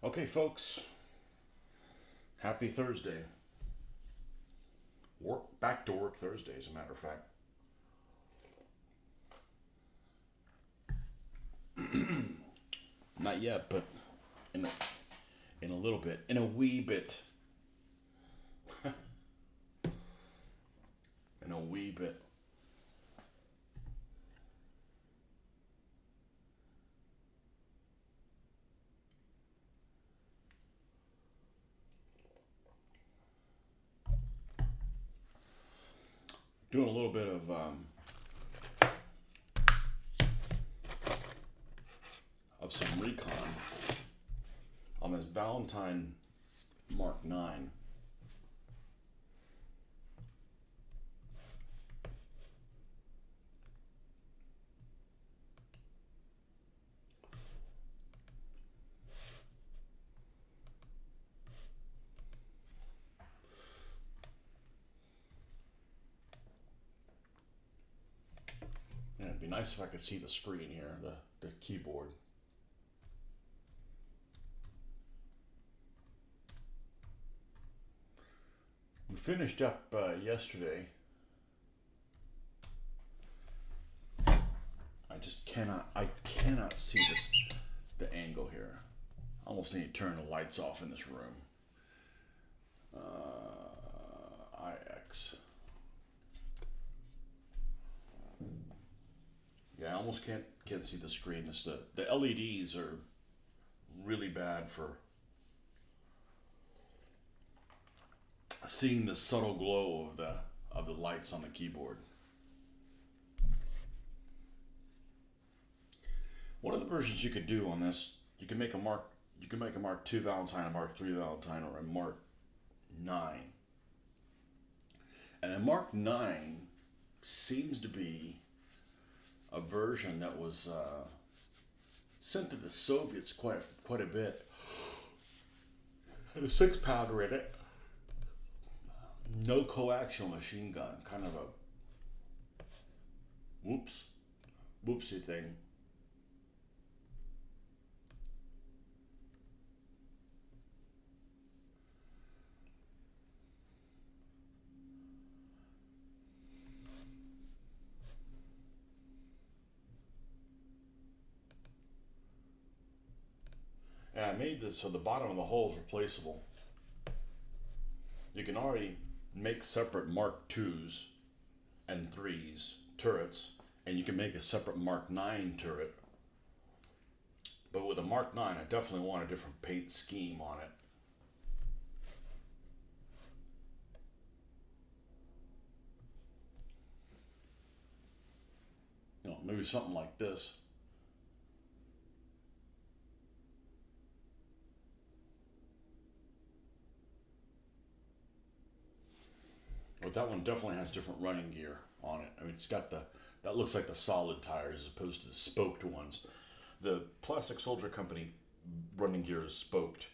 Okay, folks, happy Thursday. Back to work Thursday, as a matter of fact. Not yet, but in a, in a little bit, in a wee bit, in a wee bit. Doing a little bit of some recon on this Valentine Mark 9. And it'd be nice if I could see the screen here, the keyboard. We finished up yesterday. I cannot see the angle here. I almost need to turn the lights off in this room. IX. Yeah, I almost can't see the screen. It's the LEDs are really bad for seeing the subtle glow of the lights on the keyboard. One of the versions you could do on this, you can make a Mark II Valentine, a Mark III Valentine, or a Mark 9. And a Mark 9 seems to be a version that was sent to the Soviets quite a bit. Had a 6 pounder in it. No coaxial machine gun. Kind of a whoopsie thing. And I made this so the bottom of the hole is replaceable. You can already make separate Mark IIs and 3s turrets, and you can make a separate Mark 9 turret. But with a Mark 9, I definitely want a different paint scheme on it. Maybe something like this. But that one definitely has different running gear on it. I mean, it's got that looks like the solid tires as opposed to the spoked ones. The Plastic Soldier Company running gear is spoked,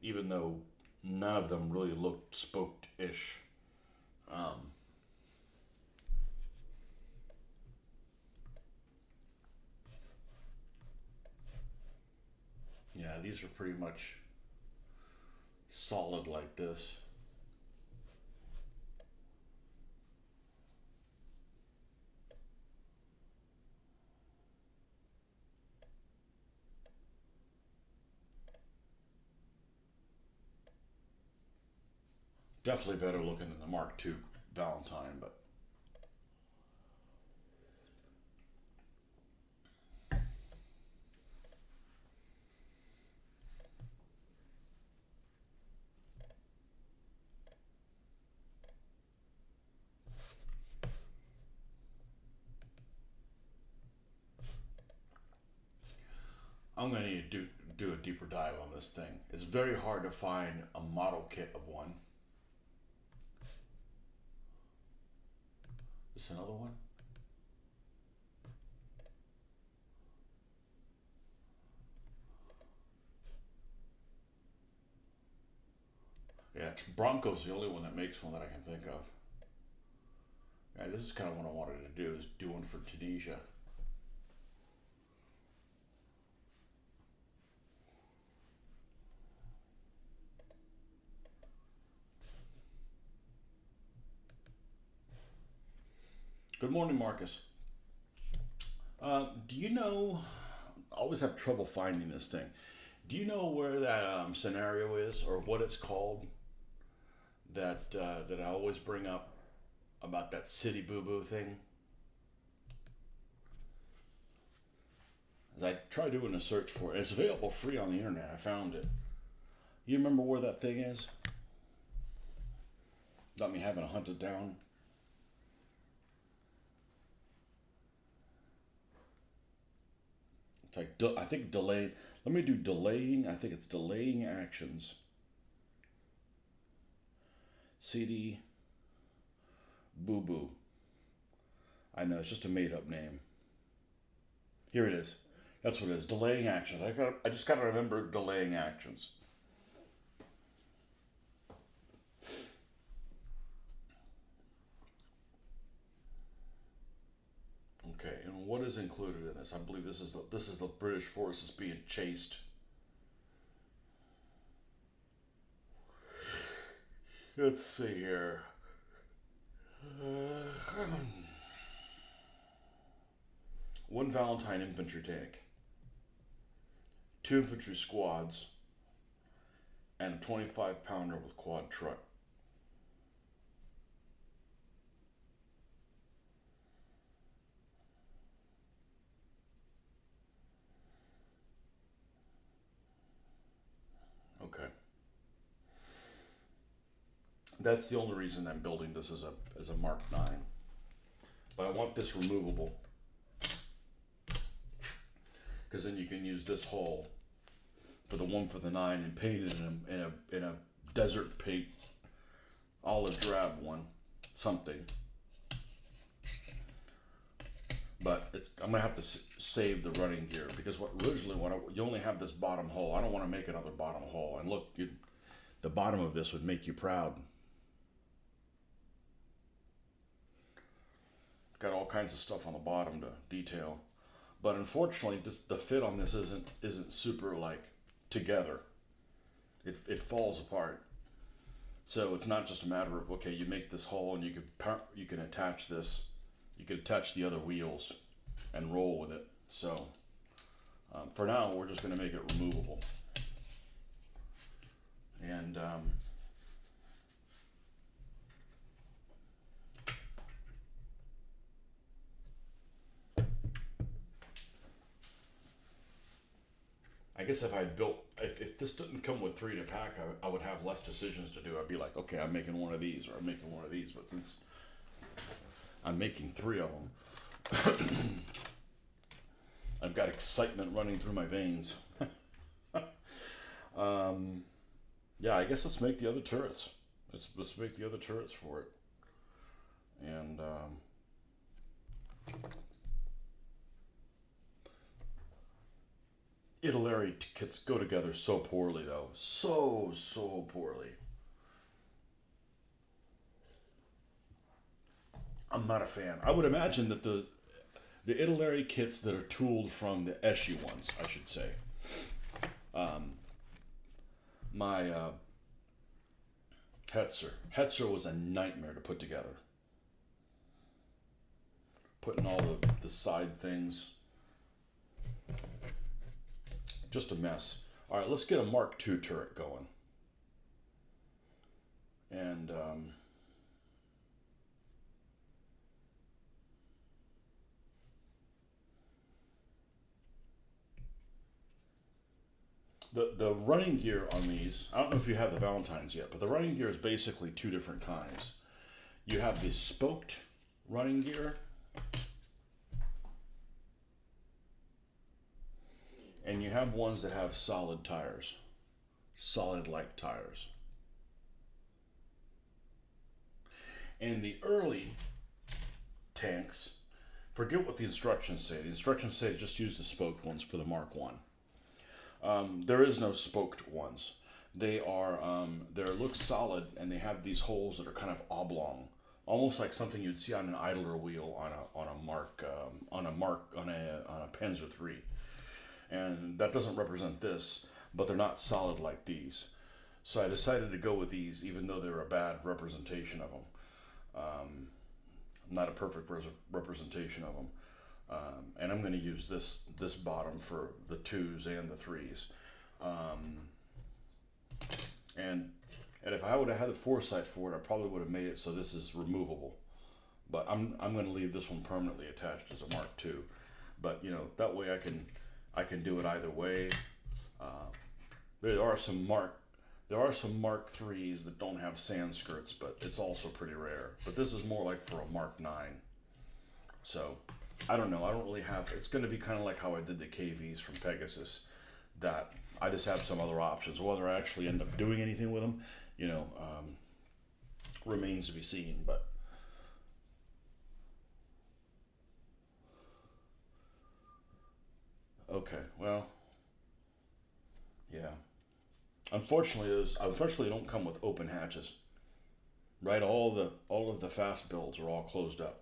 even though none of them really looked spoked-ish. Um, yeah, these are pretty much solid like this. Definitely better looking than the Mark II Valentine, but I'm gonna need to do a deeper dive on this thing. It's very hard to find a model kit of one. This another one? Yeah, Bronco's the only one that makes one that I can think of. Yeah, this is kind of what I wanted to do, is do one for Tunisia. Good morning, Marcus. Do you know? I always have trouble finding this thing. Do you know where that scenario is, or what it's called? That I always bring up about that city boo boo thing. As I try doing a search for it, it's available free on the internet. I found it. You remember where that thing is? Not me having to hunt it down. It's like I think delay. Let me do delaying. I think it's delaying actions. CD Boo Boo. I know it's just a made up name. Here it is. That's what it is. Delaying actions. I just gotta remember delaying actions. Okay, and what is included in this? I believe this is the British forces being chased. Let's see here. One Valentine infantry tank, two infantry squads, and a 25 pounder with quad truck. Okay. That's the only reason I'm building this as a Mark 9. But I want this removable. Because then you can use this hull for the one for the 9 and paint it in a desert paint, olive drab one, something. But I'm gonna have to save the running gear because you only have this bottom hull. I don't want to make another bottom hull. And look, the bottom of this would make you proud. Got all kinds of stuff on the bottom to detail. But unfortunately, the fit on this isn't super like together. It falls apart. So it's not just a matter of okay, you make this hole and you can attach this, you can attach the other wheels, and roll with it. So for now, we're just going to make it removable. And I guess if this didn't come with 3 to pack, I would have less decisions to do. I'd be like, okay, I'm making one of these or I'm making one of these. But since I'm making 3 of them, I've got excitement running through my veins. Yeah, I guess let's make the other turrets. Let's make the other turrets for it. And Italy kits go together so poorly, though. So poorly. I'm not a fan. I would imagine that the Italy kits that are tooled from the Eschi ones, I should say. My Hetzer was a nightmare to put together. Putting all the side things. Just a mess. All right, let's get a Mark II turret going. And the running gear on these, I don't know if you have the Valentines yet, but the running gear is basically 2 different kinds. You have the spoked running gear, and you have ones that have solid tires, solid-like tires. And the early tanks, forget what the instructions say. The instructions say just use the spoked ones for the Mark 1. There is no spoked ones. They look solid, and they have these holes that are kind of oblong, almost like something you'd see on an idler wheel on a Panzer III. And that doesn't represent this, but they're not solid like these. So I decided to go with these, even though they're a bad representation of them. not a perfect representation of them. And I'm going to use this bottom for the 2s and the 3s. And if I would have had the foresight for it, I probably would have made it so this is removable. But I'm going to leave this one permanently attached as a Mark II. But that way I can do it either way. There are some Mark IIIs that don't have sand skirts, but it's also pretty rare. But this is more like for a Mark IX. So I don't know. I don't really have. It's going to be kind of like how I did the KVs from Pegasus. That I just have some other options. Whether I actually end up doing anything with them, remains to be seen. But okay, well, yeah. Unfortunately, they don't come with open hatches. Right, all of the fast builds are all closed up.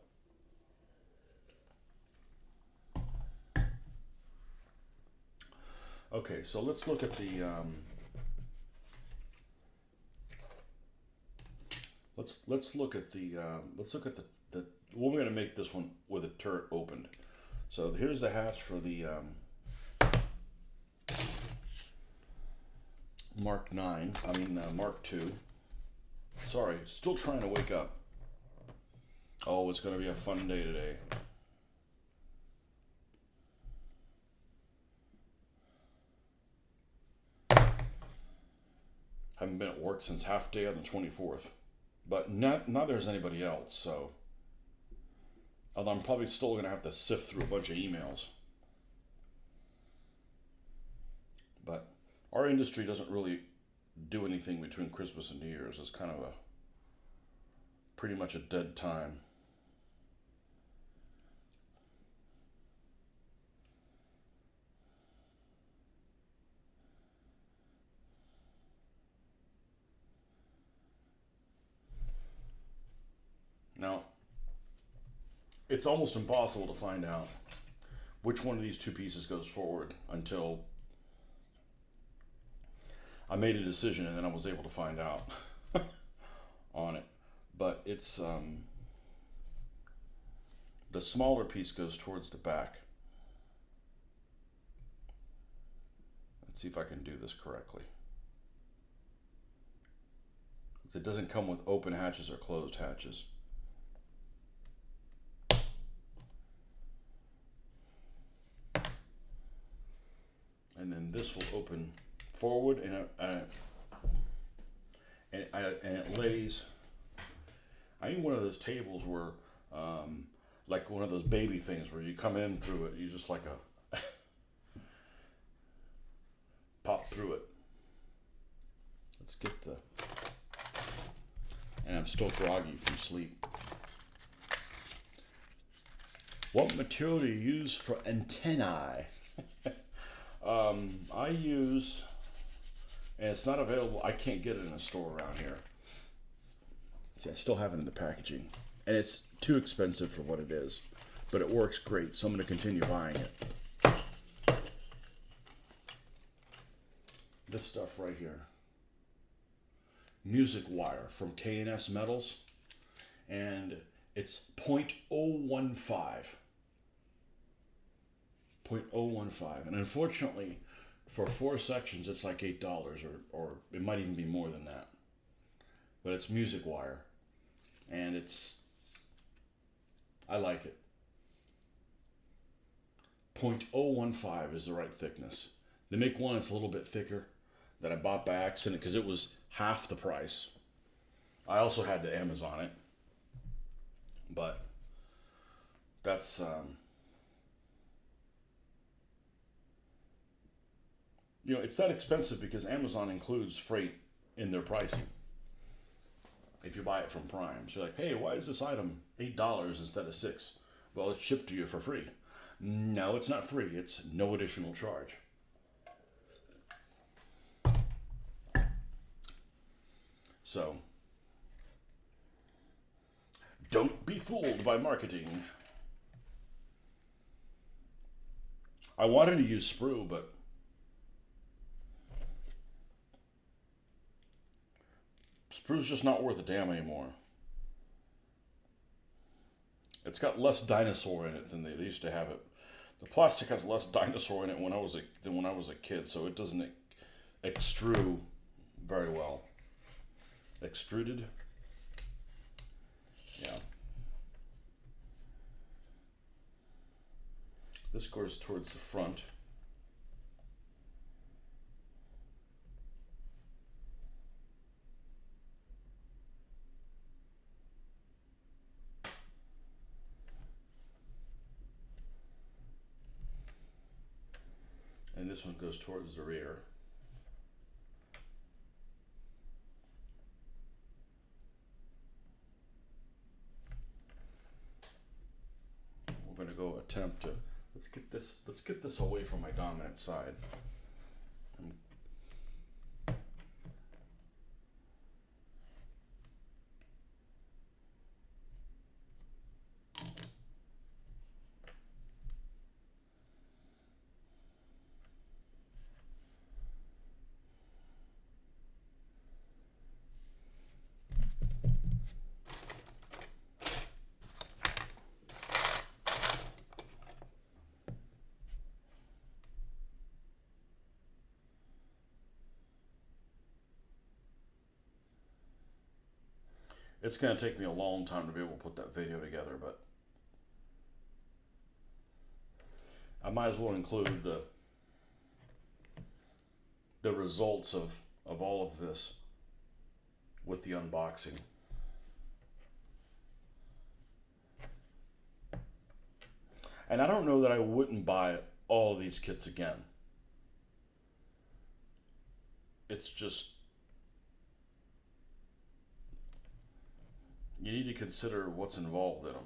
Okay, so let's look at the let's look at the we're going to make this one with a turret opened. So here's the hatch for the Mark 9. Mark II. Sorry, still trying to wake up. Oh, it's going to be a fun day today. Haven't been at work since half day on the 24th. But not there's anybody else, so. Although I'm probably still going to have to sift through a bunch of emails. But our industry doesn't really do anything between Christmas and New Year's. It's kind of pretty much a dead time. Now, it's almost impossible to find out which one of these two pieces goes forward until I made a decision and then I was able to find out on it. But it's the smaller piece goes towards the back. Let's see if I can do this correctly. It doesn't come with open hatches or closed hatches. And then this will open forward, and it lays. I need one of those tables where, like one of those baby things where you come in through it, you just like a pop through it. Let's get the. And I'm still groggy from sleep. What material do you use for antennae? I use, and it's not available. I can't get it in a store around here. See, I still have it in the packaging, and it's too expensive for what it is, but it works great. So I'm going to continue buying it. This stuff right here, music wire from K&S Metals, and it's 0.015. 0.015, and unfortunately for 4 sections it's like $8, or it might even be more than that, but it's music wire, and I like it. 0.015 is the right thickness. They make one that's a little bit thicker that I bought by accident because it was half the price. I also had to Amazon it, but that's it's that expensive because Amazon includes freight in their pricing. If you buy it from Prime, so you're like, hey, why is this item $8 instead of $6? Well, it's shipped to you for free. No, it's not free. It's no additional charge. So, don't be fooled by marketing. I wanted to use sprue, but sprue's just not worth a damn anymore. It's got less dinosaur in it than they used to have it. The plastic has less dinosaur in it than when I was a kid, so it doesn't extrude very well. Extruded? Yeah. This goes towards the front. And this one goes towards the rear. We're going to go attempt to let's get this away from my dominant side. It's going to take me a long time to be able to put that video together, but I might as well include the results of all of this with the unboxing. And I don't know that I wouldn't buy all these kits again. It's just, you need to consider what's involved in them.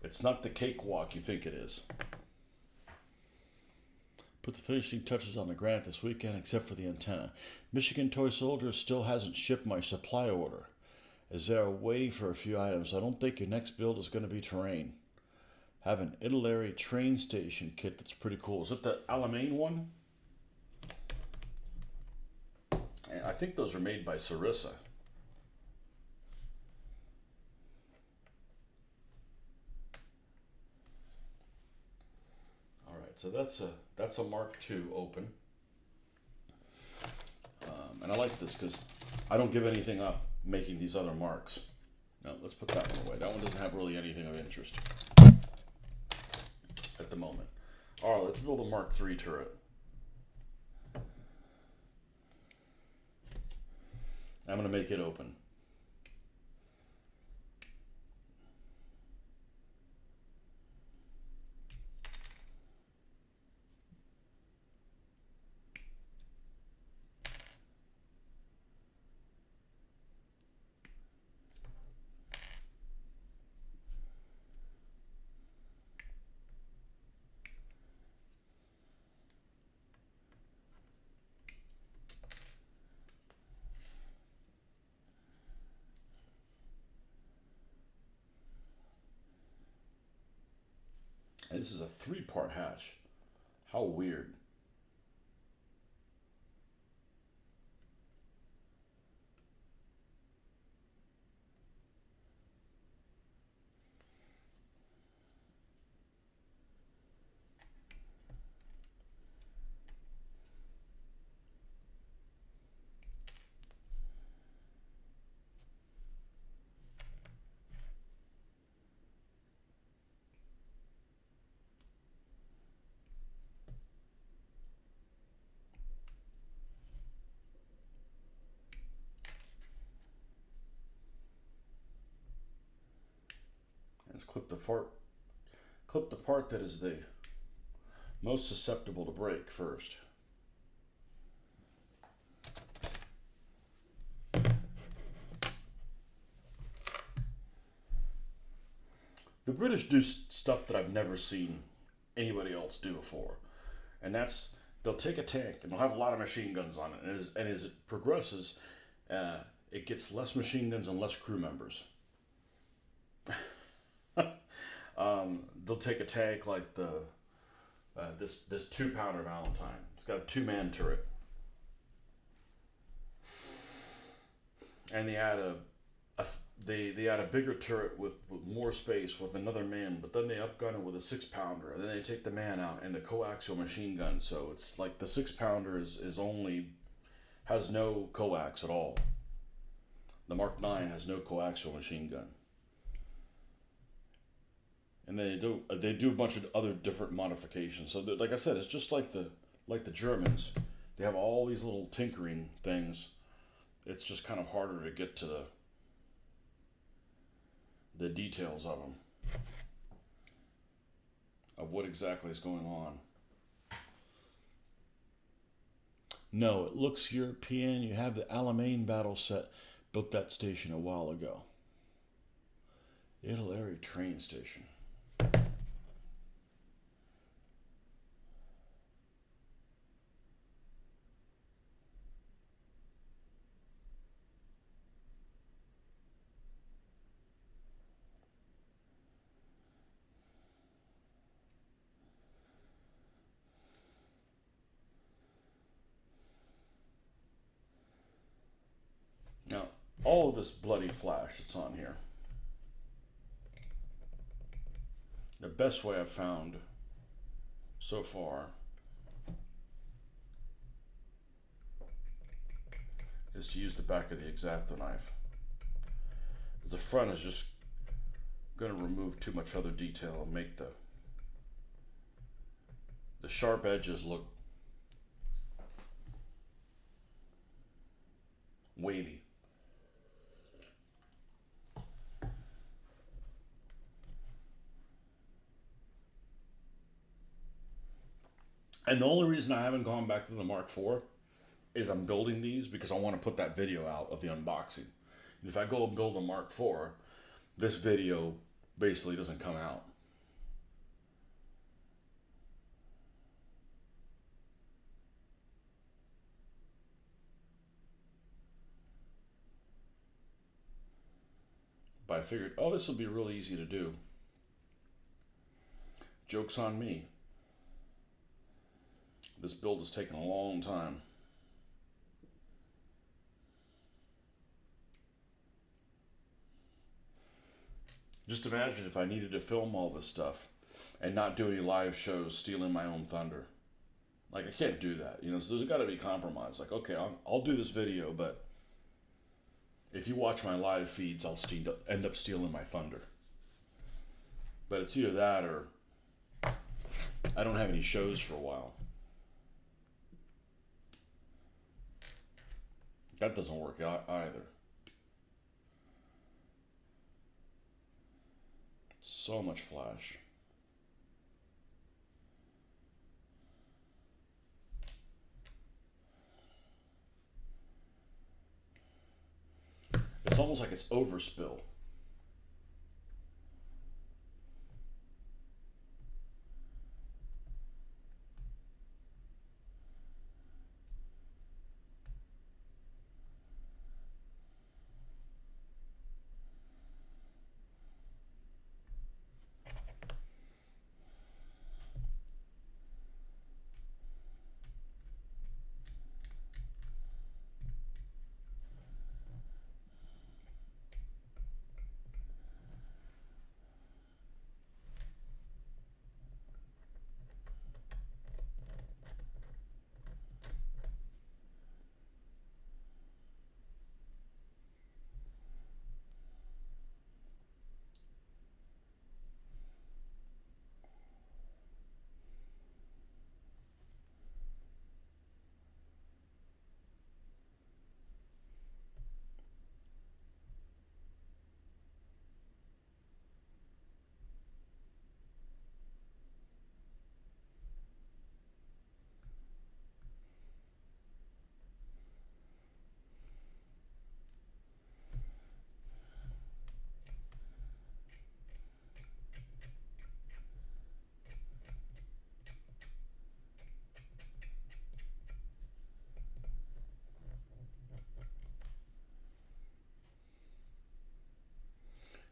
It's not the cakewalk you think it is. Put the finishing touches on the grant this weekend except for the antenna. Michigan Toy Soldier still hasn't shipped my supply order, as they are waiting for a few items. I don't think your next build is going to be terrain. Have an Italy train station kit that's pretty cool. Is it the Alamein one? I think those are made by Sarissa. All right, so that's a Mark II open, and I like this because I don't give anything up making these other marks. Now let's put that one away. That one doesn't have really anything of interest at the moment. All right, let's build a Mark III turret. I'm going to make it open. And this is a 3-part hatch. How weird. Let's clip the part that is the most susceptible to break first. The British do stuff that I've never seen anybody else do before, and that's they'll take a tank and they'll have a lot of machine guns on it, and as it progresses, it gets less machine guns and less crew members. They'll take a tank like this 2-pounder Valentine. It's got a 2-man turret, and they add they had a bigger turret with more space with another man, but then they upgun it with a 6 pounder, and then they take the man out and the coaxial machine gun. So it's like the 6 pounder is only has no coax at all. The Mark 9 has no coaxial machine gun, and they do a bunch of other different modifications. So like I said, it's just like the Germans. They have all these little tinkering things. It's just kind of harder to get to the details of them, of what exactly is going on. No, it looks European. You have the Alamein battle set. Built that station a while ago. Italy train station. Now, all of this bloody flash that's on here, the best way I've found so far is to use the back of the X-Acto knife. The front is just going to remove too much other detail and make the sharp edges look wavy. And the only reason I haven't gone back to the Mark IV is I'm building these because I want to put that video out of the unboxing. And if I go and build a Mark IV, this video basically doesn't come out. But I figured, oh, this will be really easy to do. Joke's on me. This build has taken a long time. Just imagine if I needed to film all this stuff and not do any live shows stealing my own thunder. Like, I can't do that, you know, so there's got to be compromise. Like, okay, I'll do this video, but if you watch my live feeds, I'll end up stealing my thunder. But it's either that or I don't have any shows for a while. That doesn't work out either. So much flash. It's almost like it's overspill.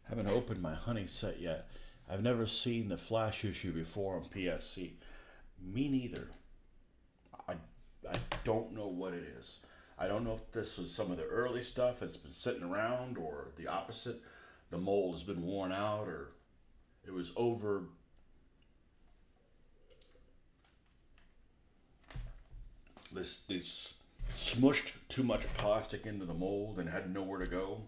Haven't opened my honey set yet. I've never seen the flash issue before on PSC. Me neither. I don't know what it is. I don't know if this was some of the early stuff that's been sitting around, or the opposite. The mold has been worn out, or it was over. They smushed too much plastic into the mold and had nowhere to go.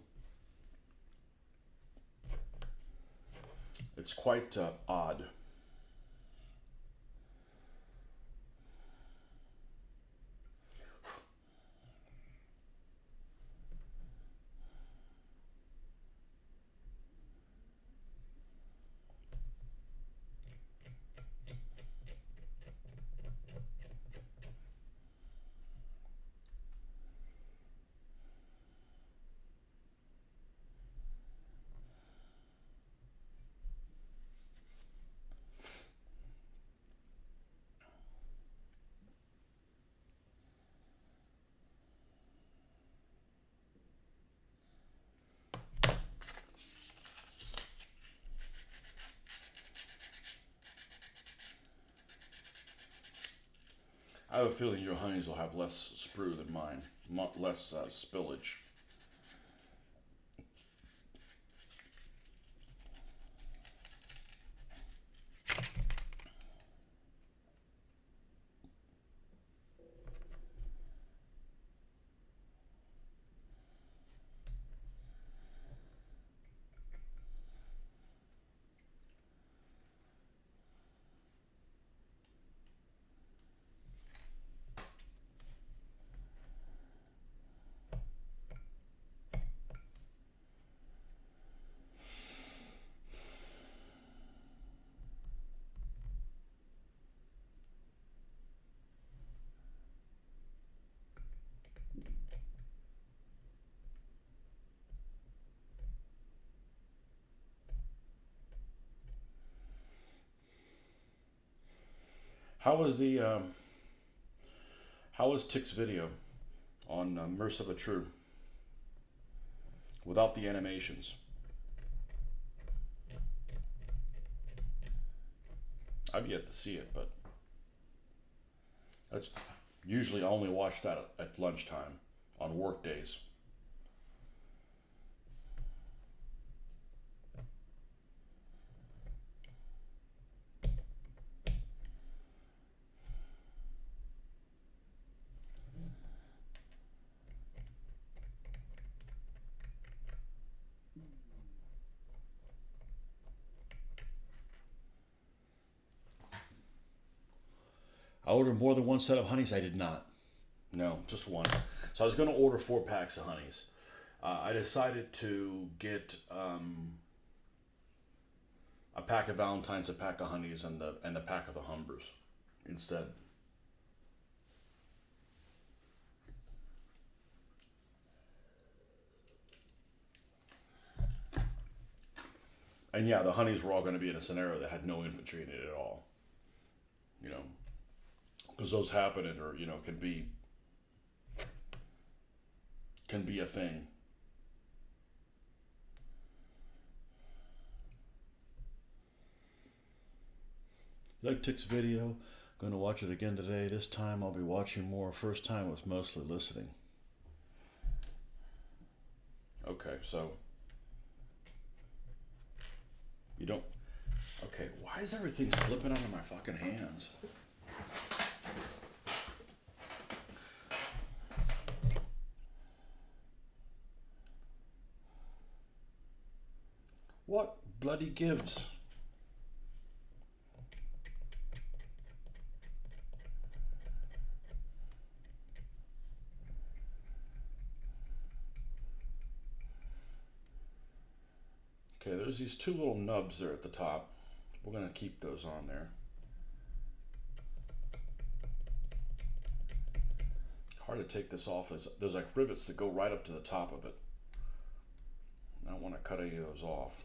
It's quite odd. I have a feeling your honeys will have less sprue than mine, less spillage. How was how was Tick's video on Mercy but True without the animations? I've yet to see it, but that's usually I only watch that at lunchtime on work days. I ordered more than one set of honeys. I did not. No, just one. So I was going to order 4 packs of honeys. I decided to get a pack of Valentine's, a pack of honeys, and the pack of the Humbers instead. And yeah, the honeys were all going to be in a scenario that had no infantry in it at all. You know, because those happen or can be a thing. Like Tick's video, going to watch it again today. This time I'll be watching more. First time was mostly listening. Okay, so you don't. Okay, why is everything slipping out of my fucking hands? What bloody gives? Okay, there's these 2 little nubs there at the top. We're going to keep those on there. Hard to take this off. There's like rivets that go right up to the top of it. I don't want to cut any of those off.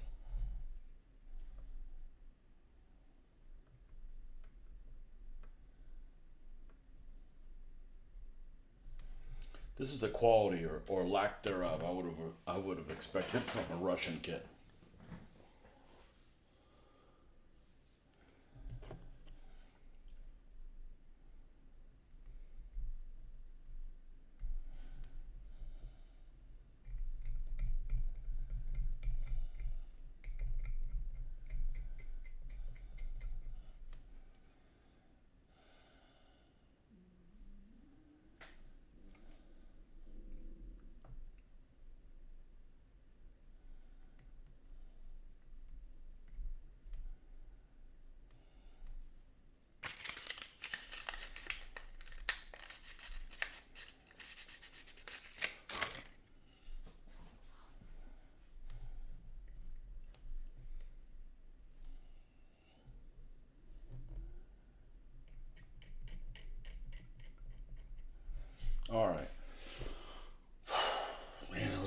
This is the quality or lack thereof I would have expected from a Russian kit.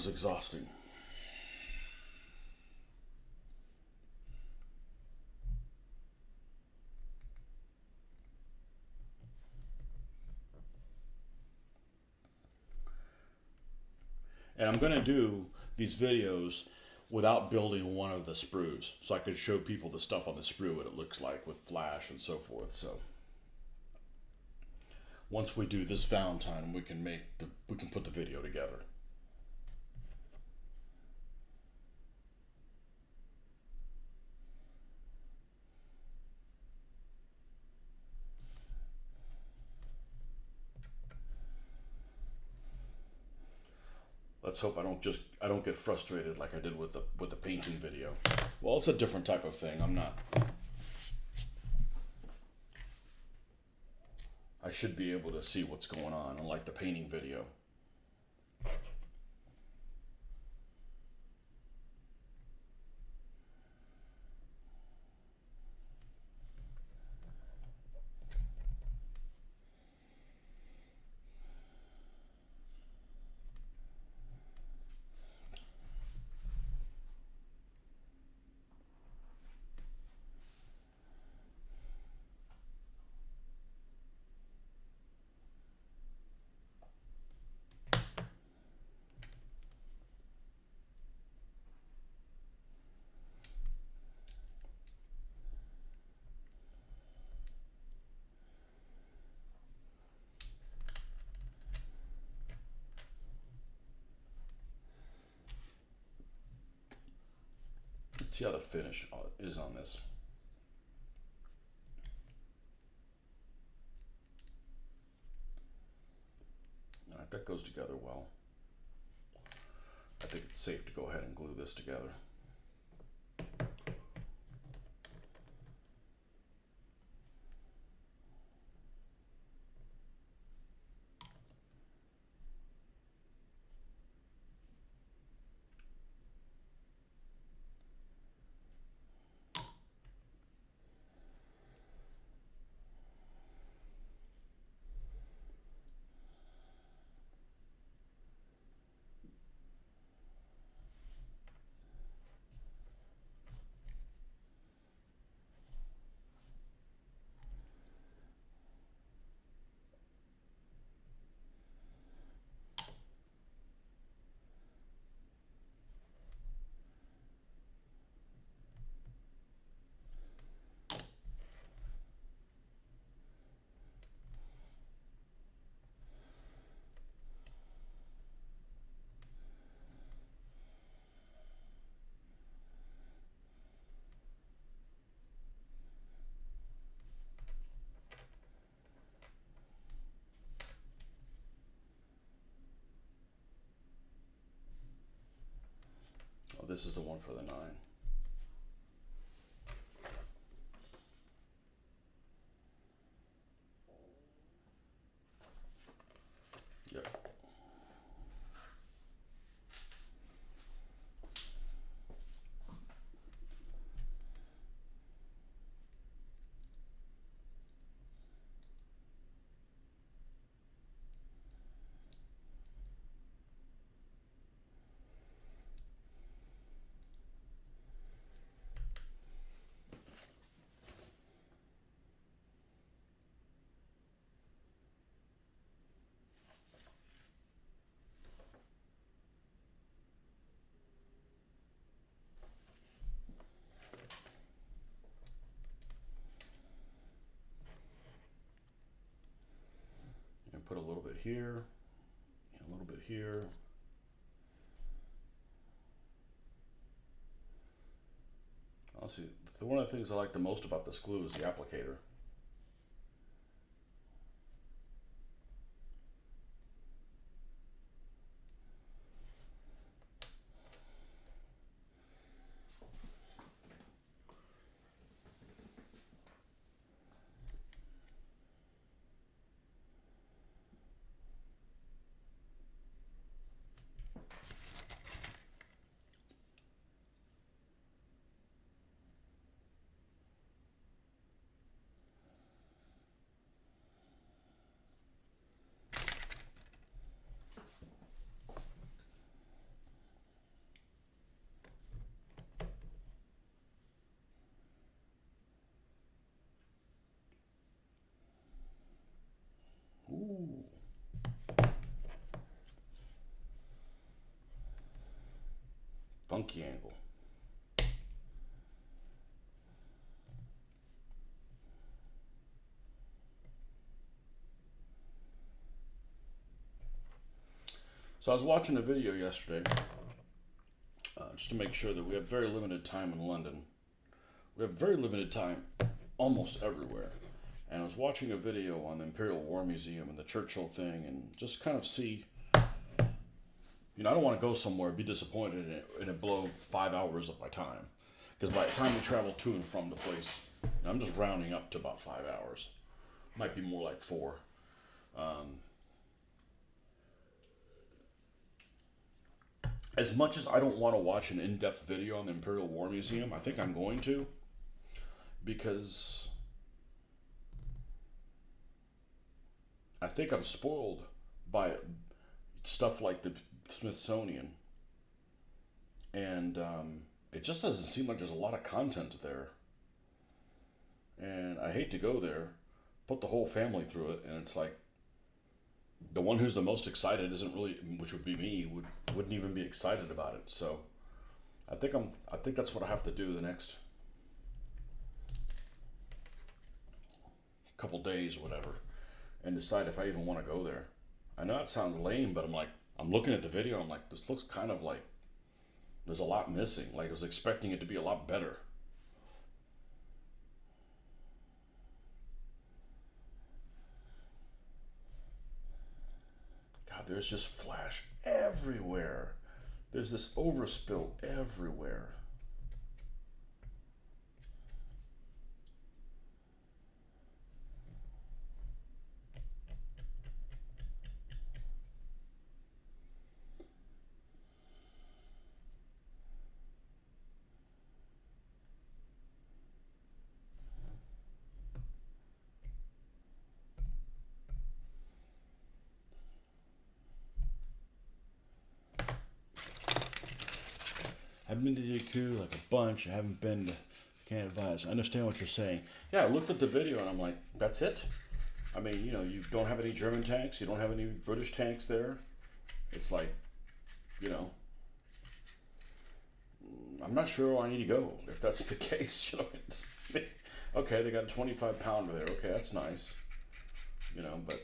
exhausting. And I'm going to do these videos without building one of the sprues, so I could show people the stuff on the sprue, what it looks like with flash and so forth. So once we do this Valentine, we can put the video together. Let's hope I don't get frustrated like I did with the painting video. Well, it's a different type of thing. I should be able to see what's going on, unlike the painting video. Let's see how the finish is on this. All right, that goes together well. I think it's safe to go ahead and glue this together. Oh, this is the one for the 9. Yep. And put a little bit here, and a little bit here. Honestly, one of the things I like the most about this glue is the applicator. monkey angle. So I was watching a video yesterday, just to make sure that we have very limited time in London. We have very limited time almost everywhere. And I was watching a video on the Imperial War Museum and the Churchill thing, and just kind of see, I don't want to go somewhere, be disappointed and it blow 5 hours of my time. Because by the time we travel to and from the place, I'm just rounding up to about 5 hours. Might be more like 4. As much as I don't want to watch an in-depth video on the Imperial War Museum, I think I'm going to. Because I think I'm spoiled by stuff like the Smithsonian. And it just doesn't seem like there's a lot of content there. And I hate to go there, put the whole family through it, and it's like, the one who's the most excited isn't really, which would be me, wouldn't even be excited about it. So I think that's what I have to do the next couple days or whatever, and decide if I even want to go there. I know it sounds lame, but I'm looking at the video, I'm like, this looks kind of like there's a lot missing. Like I was expecting it to be a lot better. God, there's just flash everywhere. There's this overspill everywhere. I've been to Yaku like a bunch. I haven't been to Can't Advise. I understand what you're saying. Yeah, I looked at the video and I'm like, that's it? I mean, you don't have any German tanks. You don't have any British tanks there. It's like, I'm not sure I need to go if that's the case. Okay, they got a 25 pounder there. Okay, that's nice. But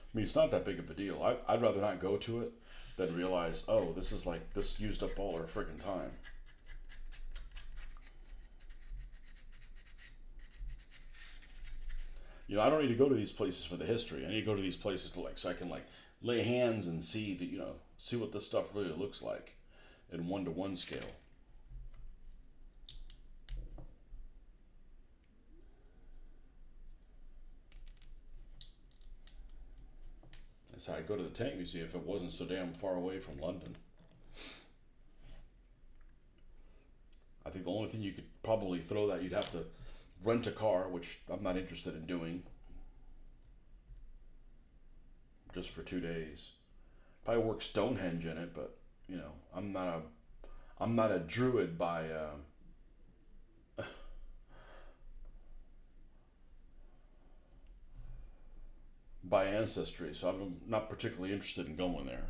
I mean, it's not that big of a deal. I'd rather not go to it than realize, oh, this used up all our friggin' time. I don't need to go to these places for the history. I need to go to these places so I can lay hands and see see what this stuff really looks like in 1-to-1 scale. That's how I'd go to the tank museum if it wasn't so damn far away from London. I think the only thing you could probably throw that, you'd have to rent a car, which I'm not interested in doing, just for 2 days. Probably work Stonehenge in it, but I'm not a druid by by ancestry, so I'm not particularly interested in going there.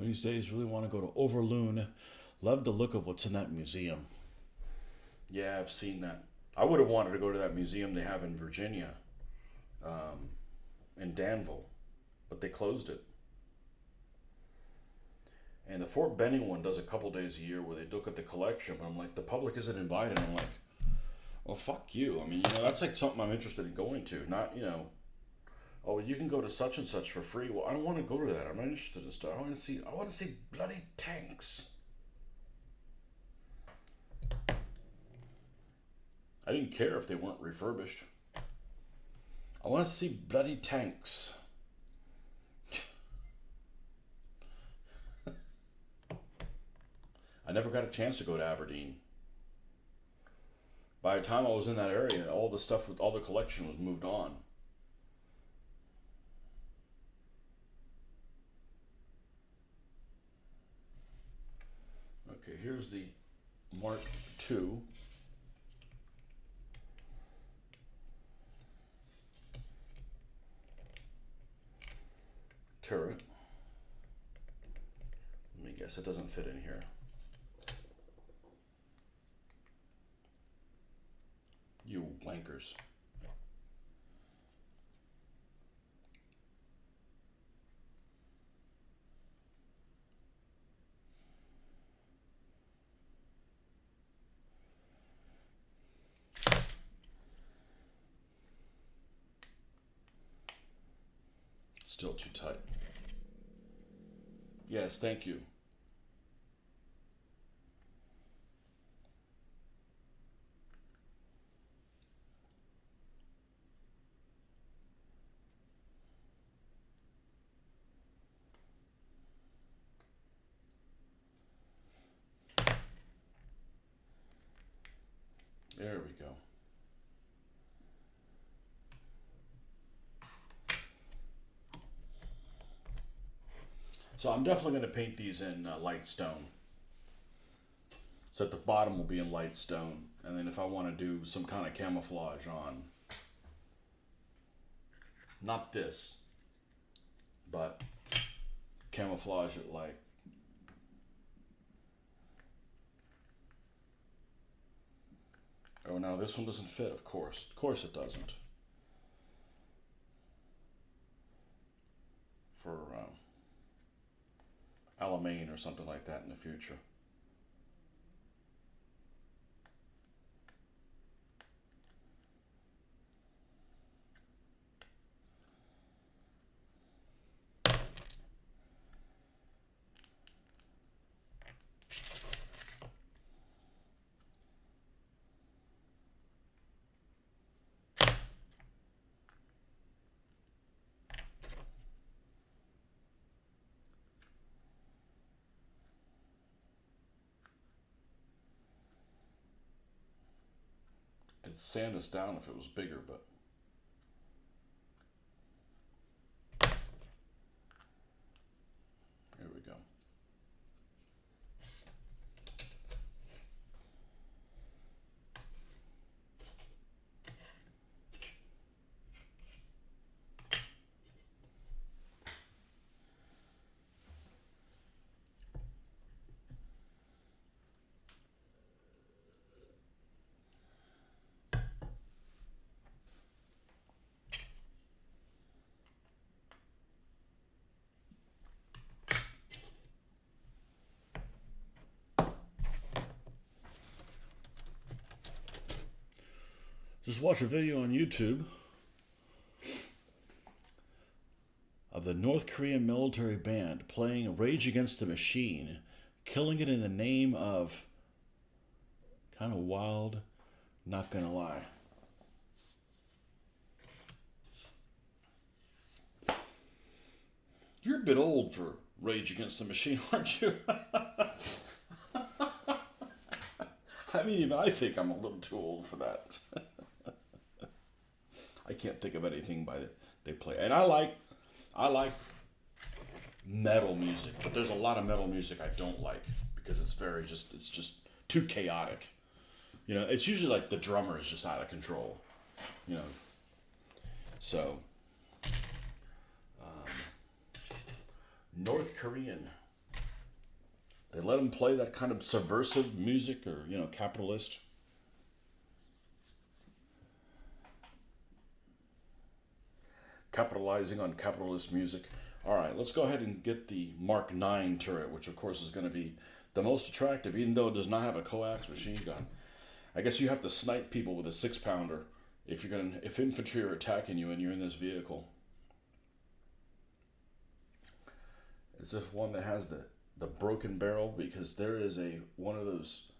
One of these days, really want to go to Overloon. Love the look of what's in that museum. Yeah, I've seen that. I would have wanted to go to that museum they have in Virginia, in Danville, but they closed it. And the Fort Benning one does a couple days a year where they look at the collection, but I'm like, the public isn't invited. I'm like, well, fuck you. I mean, that's like something I'm interested in going to, not, oh, you can go to such and such for free. Well, I don't want to go to that. I'm not interested in stuff. I want to see bloody tanks. I didn't care if they weren't refurbished. I want to see bloody tanks. I never got a chance to go to Aberdeen. By the time I was in that area, all the stuff with all the collection was moved on. Okay, here's the Mark II. Turret. Let me guess, it doesn't fit in here. You wankers. Still too tight. Yes, thank you. There we go. So I'm definitely going to paint these in light stone. So at the bottom will be in light stone. And then if I want to do some kind of camouflage on, not this, but camouflage it like, oh, now this one doesn't fit, of course. Of course it doesn't. For Alamein or something like that in the future. I'd sand this down if it was bigger, but here we go. Just watch a video on YouTube of the North Korean military band playing Rage Against the Machine, killing it in the name of kind of wild, not gonna lie. You're a bit old for Rage Against the Machine, aren't you? I mean, even I think I'm a little too old for that. I can't think of anything by they play, and I like metal music, but there's a lot of metal music I don't like because it's just too chaotic. It's usually like the drummer is just out of control. So North Korean They let them play that kind of subversive music, or capitalist. Capitalizing on capitalist music. All right, let's go ahead and get the Mark 9 turret, which of course is going to be the most attractive, even though it does not have a coax machine gun. I guess you have to snipe people with a 6-pounder if infantry are attacking you and you're in this vehicle. Is this one that has the broken barrel? Because there is one of those.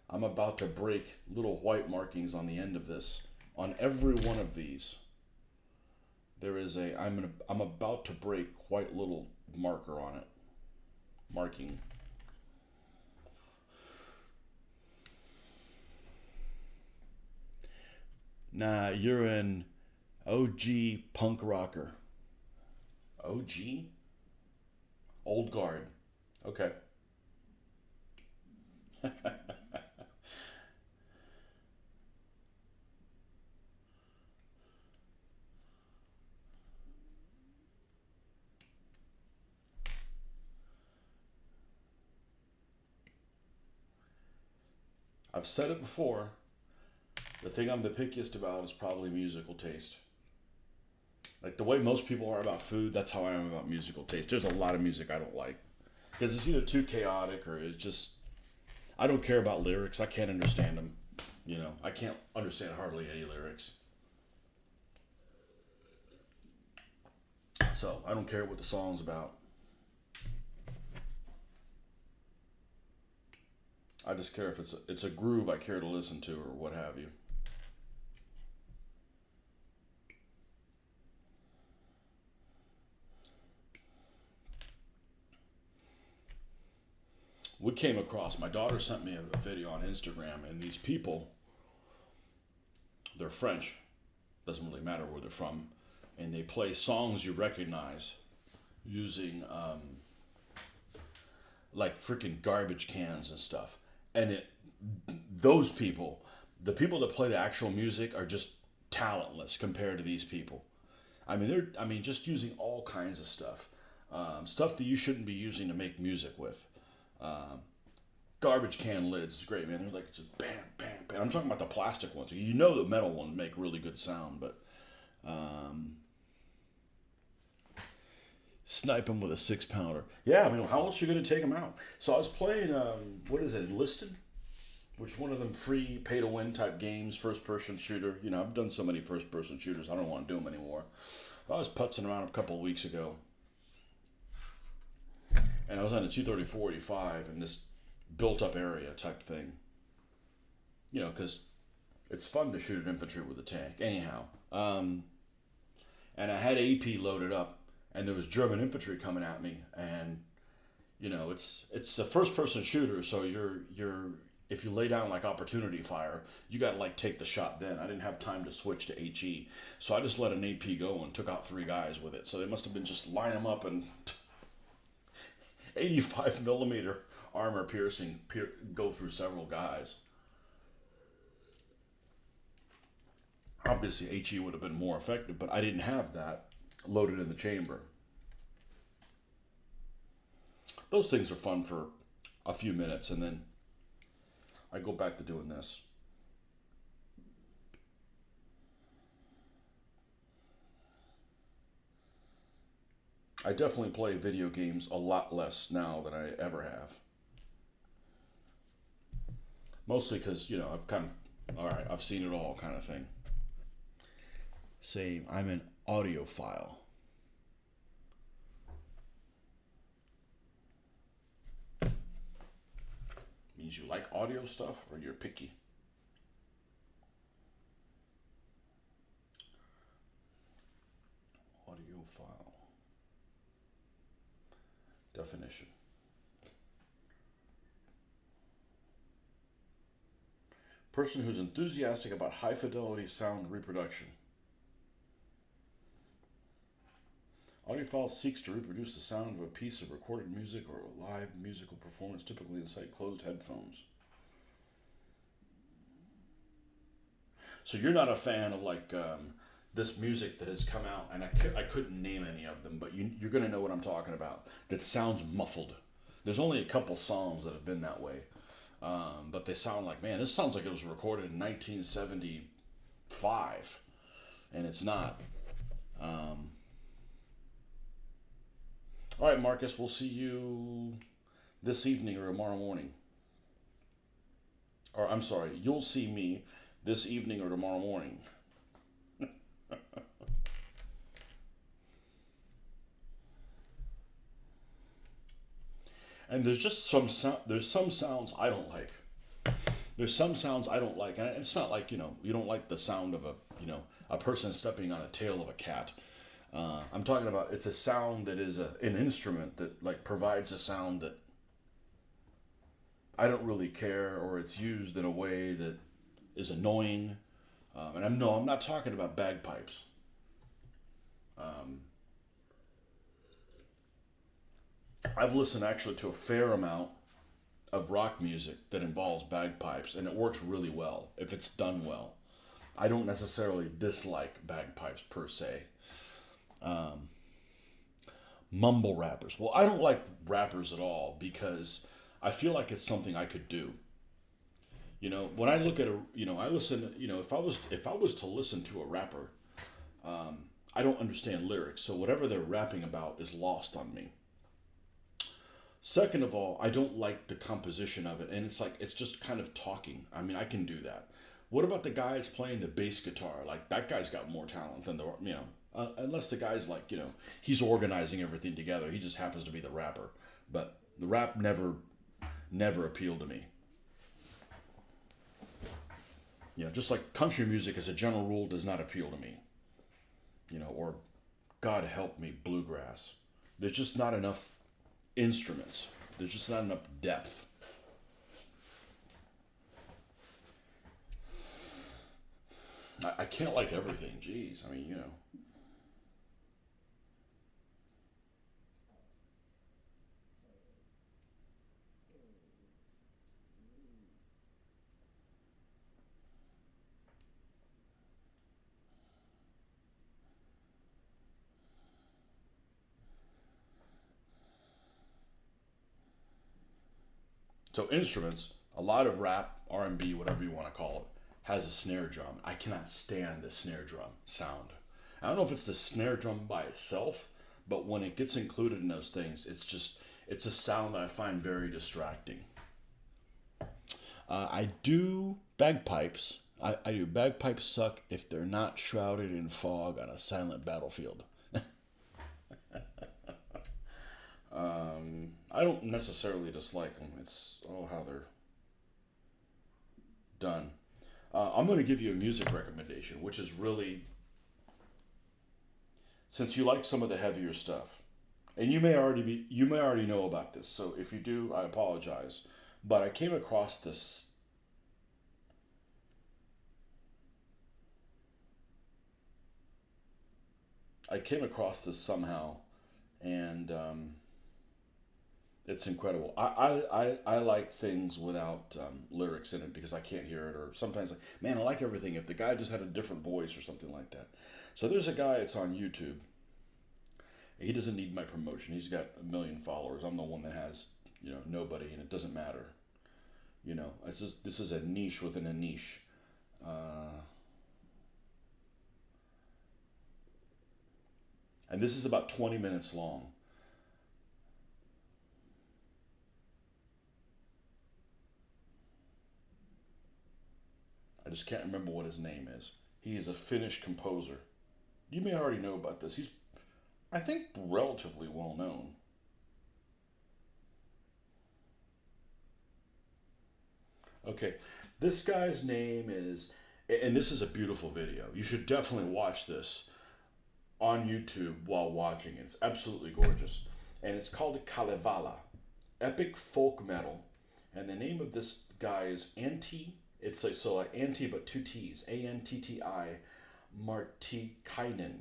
I'm about to break little white markings on the end of this. On every one of these, there is I'm about to break white little marker on it. Marking. Nah, you're an OG punk rocker. OG? Old guard. Okay. I've said it before. The thing I'm the pickiest about is probably musical taste. Like the way most people are about food, that's how I am about musical taste. There's a lot of music I don't like. Because it's either too chaotic or it's just. I don't care about lyrics. I can't understand them. I can't understand hardly any lyrics. So I don't care what the song's about. I just care if it's a groove I care to listen to or what have you. We came across, my daughter sent me a video on Instagram, and these people, they're French, doesn't really matter where they're from, and they play songs you recognize using like freaking garbage cans and stuff. And those people, the people that play the actual music, are just talentless compared to these people. Just using all kinds of stuff, stuff that you shouldn't be using to make music with. Garbage can lids is great, man. They're like just bam, bam, bam. I'm talking about the plastic ones. The metal ones make really good sound, but snipe them with a 6-pounder. Yeah, how else are you going to take them out? So I was playing, what is it, Enlisted? Which one of them free pay-to-win type games, first-person shooter. I've done so many first-person shooters, I don't want to do them anymore. I was putzing around a couple of weeks ago. And I was on a 234-85 in this built-up area type thing. Because it's fun to shoot an infantry with a tank. Anyhow. And I had AP loaded up, and there was German infantry coming at me. And, it's a first-person shooter, so you're if you lay down like opportunity fire, you got to like take the shot then. I didn't have time to switch to HE. So I just let an AP go and took out 3 guys with it. So they must have been just line them up and 85 millimeter armor piercing go through several guys. Obviously HE would have been more effective, but I didn't have that loaded in the chamber. Those things are fun for a few minutes, and then I go back to doing this. I definitely play video games a lot less now than I ever have. Mostly because, I've kind of, alright, I've seen it all kind of thing. Same, I'm an audiophile. Means you like audio stuff or you're picky. Audiophile. Definition. Person who's enthusiastic about high fidelity sound reproduction. Audiophile seeks to reproduce the sound of a piece of recorded music or a live musical performance, typically inside closed headphones. So you're not a fan of this music that has come out, and I couldn't name any of them, but you're going to know what I'm talking about, that sounds muffled, There's only a couple songs that have been that way, but they sound like, man, this sounds like it was recorded in 1975, and it's not. Um, all right, Marcus, we'll see you this evening or tomorrow morning. Or I'm sorry, you'll see me this evening or tomorrow morning. And there's just there's some sounds I don't like. There's some sounds I don't like, and it's not like you don't like the sound of a person stepping on a tail of a cat. I'm talking about it's a sound that is an instrument that like provides a sound that I don't really care, or it's used in a way that is annoying. And I'm not talking about bagpipes. Um, I've listened actually to a fair amount of rock music that involves bagpipes, and it works really well if it's done well. I don't necessarily dislike bagpipes per se. Um, Mumble rappers. Well, I don't like rappers at all because I feel like it's something I could do. When I look at I listen. If I was to listen to a rapper, I don't understand lyrics, so whatever they're rapping about is lost on me. Second of all, I don't like the composition of it, and it's like it's just kind of talking. I mean, I can do that. What about the guy that's playing the bass guitar? Like that guy's got more talent than unless the guy's like he's organizing everything together. He just happens to be the rapper, but the rap never appealed to me. Just like country music as a general rule does not appeal to me. Or God help me, bluegrass. There's just not enough instruments. There's just not enough depth. I can't like everything. Jeez, I mean. So instruments, a lot of rap, R&B, whatever you want to call it, has a snare drum. I cannot stand the snare drum sound. I don't know if it's the snare drum by itself, but when it gets included in those things, it's a sound that I find very distracting. I do bagpipes. I do bagpipes suck if they're not shrouded in fog on a silent battlefield. I don't necessarily dislike them. It's how they're done. I'm going to give you a music recommendation, which is really since you like some of the heavier stuff, and you may already know about this. So if you do, I apologize. But I came across this somehow, and it's incredible. I like things without lyrics in it because I can't hear it, or sometimes like, man, I like everything if the guy just had a different voice or something like that. So there's a guy. It's on YouTube. He doesn't need my promotion. He's got a million followers. I'm the one that has nobody, and it doesn't matter. It's just this is a niche within a niche. Uh, and this is about 20 minutes long. I just can't remember what his name is. He is a Finnish composer. You may already know about this. He's, I think, relatively well known. Okay, this guy's name is, and this is a beautiful video. You should definitely watch this on YouTube while watching it. It's absolutely gorgeous. And it's called Kalevala, Epic Folk Metal. And the name of this guy is Antti. It's like Antti but two T's. Antti Martikainen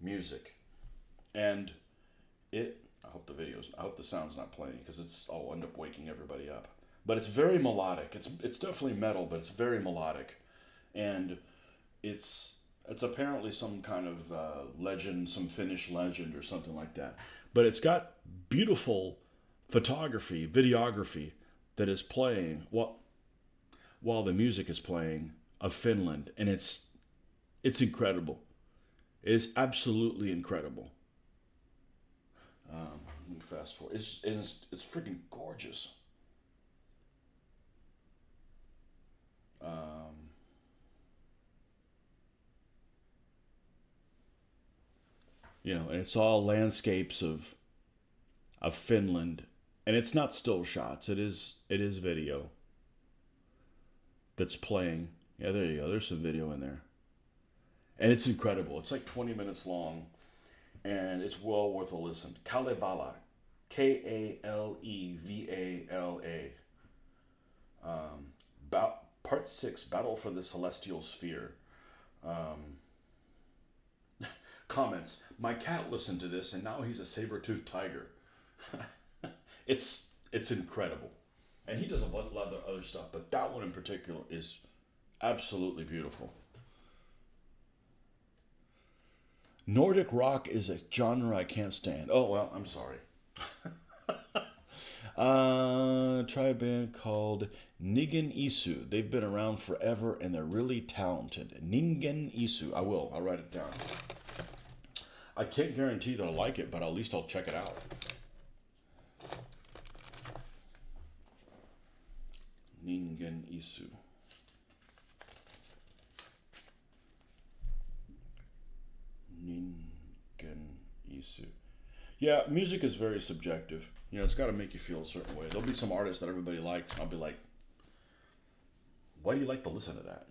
music. And I hope the sound's not playing because I'll end up waking everybody up. But it's very melodic. It's definitely metal, but it's very melodic. And it's apparently some kind of legend, some Finnish legend or something like that. But it's got beautiful photography, videography that is playing while the music is playing of Finland, and it's incredible. It is absolutely incredible. Let me fast forward. It's freaking gorgeous. Um, and it's all landscapes of Finland, and it's not still shots. It is video that's playing. Yeah, there you go. There's some video in there, and it's incredible. It's like 20 minutes long, and it's well worth a listen. Kalevala, Kalevala. Part 6, Battle for the Celestial Sphere. Um, Comments. My cat listened to this, and now he's a saber-toothed tiger. It's incredible, and he does a lot of other stuff, but that one in particular is absolutely beautiful. Nordic rock is a genre I can't stand. Oh well, I'm sorry. Try a band called Ningen Isu. They've been around forever and they're really talented. Ningen Isu. I'll write it down. I can't guarantee that I'll like it, but at least I'll check it out. Ningen Isu. Ningen Isu. Yeah, music is very subjective. It's got to make you feel a certain way. There'll be some artists that everybody likes, and I'll be like, why do you like to listen to that,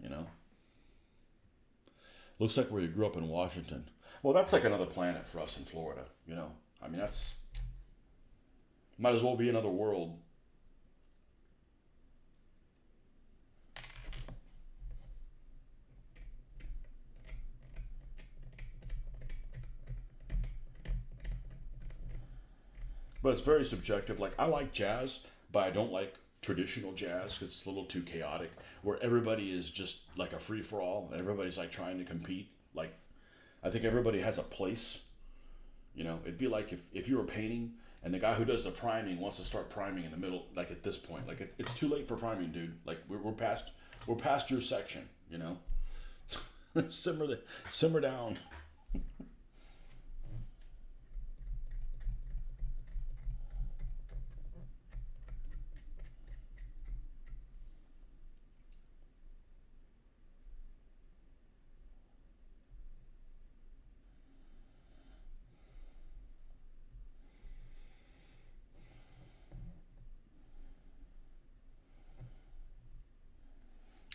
Looks like where you grew up in Washington. Well, that's like another planet for us in Florida, I mean, that's... Might as well be another world. But it's very subjective. Like, I like jazz, but I don't like traditional jazz because it's a little too chaotic, where everybody is just like a free-for-all. Everybody's like trying to compete. Like, I think everybody has a place. It'd be like if you were painting and the guy who does the priming wants to start priming in the middle, like at this point. Like, it's too late for priming, dude. Like, we're past your section, Simmer down.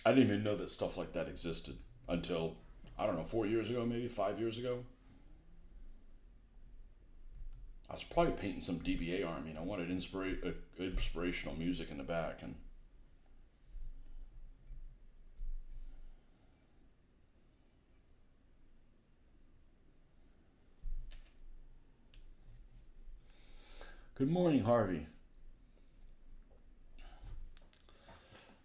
I didn't even know that stuff like that existed until, I don't know, 4 years ago, maybe 5 years ago. I was probably painting some DBA army, and I wanted inspirational music in the back, and good morning, Harvey.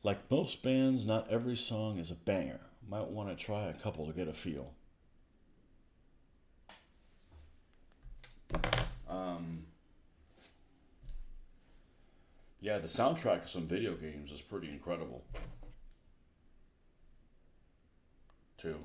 Like most bands, not every song is a banger. Might want to try a couple to get a feel. Yeah, the soundtrack of some video games is pretty incredible, too.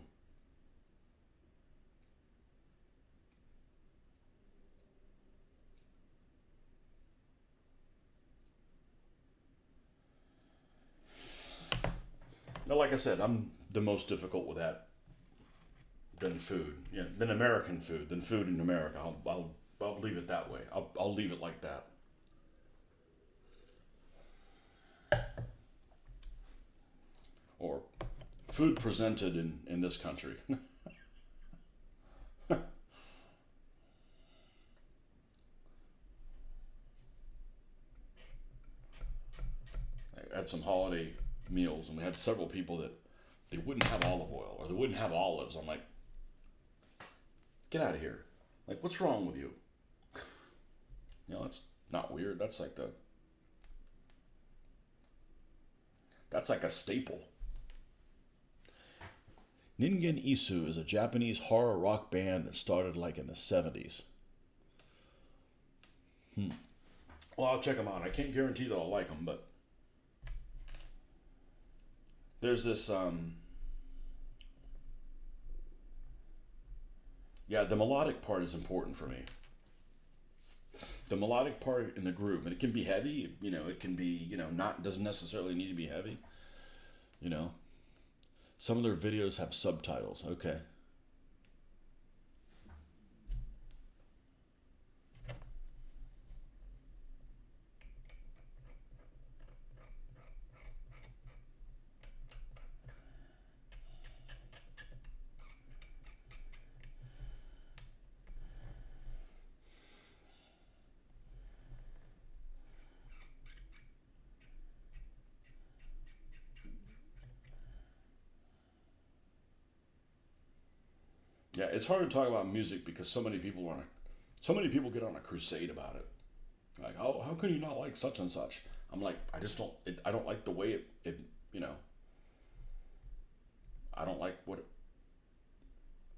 Now, like I said, I'm the most difficult with that than food. Yeah, than American food, than food in America. I'll leave it that way. I'll leave it like that. Or food presented in this country. I had some holiday meals, and we had several people that they wouldn't have olive oil or they wouldn't have olives. I'm like, get out of here. Like, what's wrong with you? That's not weird. That's like a staple. Ningen Isu is a Japanese horror rock band that started like in the 70s. Well, I'll check them out. I can't guarantee that I'll like them, but there's this. Yeah, the melodic part is important for me. The melodic part in the groove, and it can be heavy. You know, it can be, not, doesn't necessarily need to be heavy. You know, some of their videos have subtitles. Okay. Yeah, it's hard to talk about music because so many people get on a crusade about it. Like, oh, how can you not like such and such? I'm like, I just don't. I don't like the way it. You know, I don't like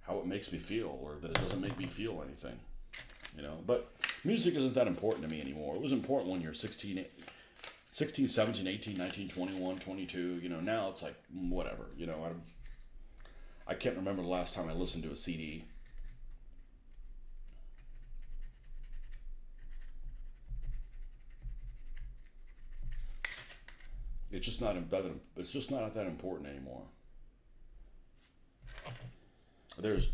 how it makes me feel, or that it doesn't make me feel anything. But music isn't that important to me anymore. It was important when you're 16, 17, 18, 19, 21, 22. Now it's like whatever. I can't remember the last time I listened to a CD. It's just not that important anymore. There's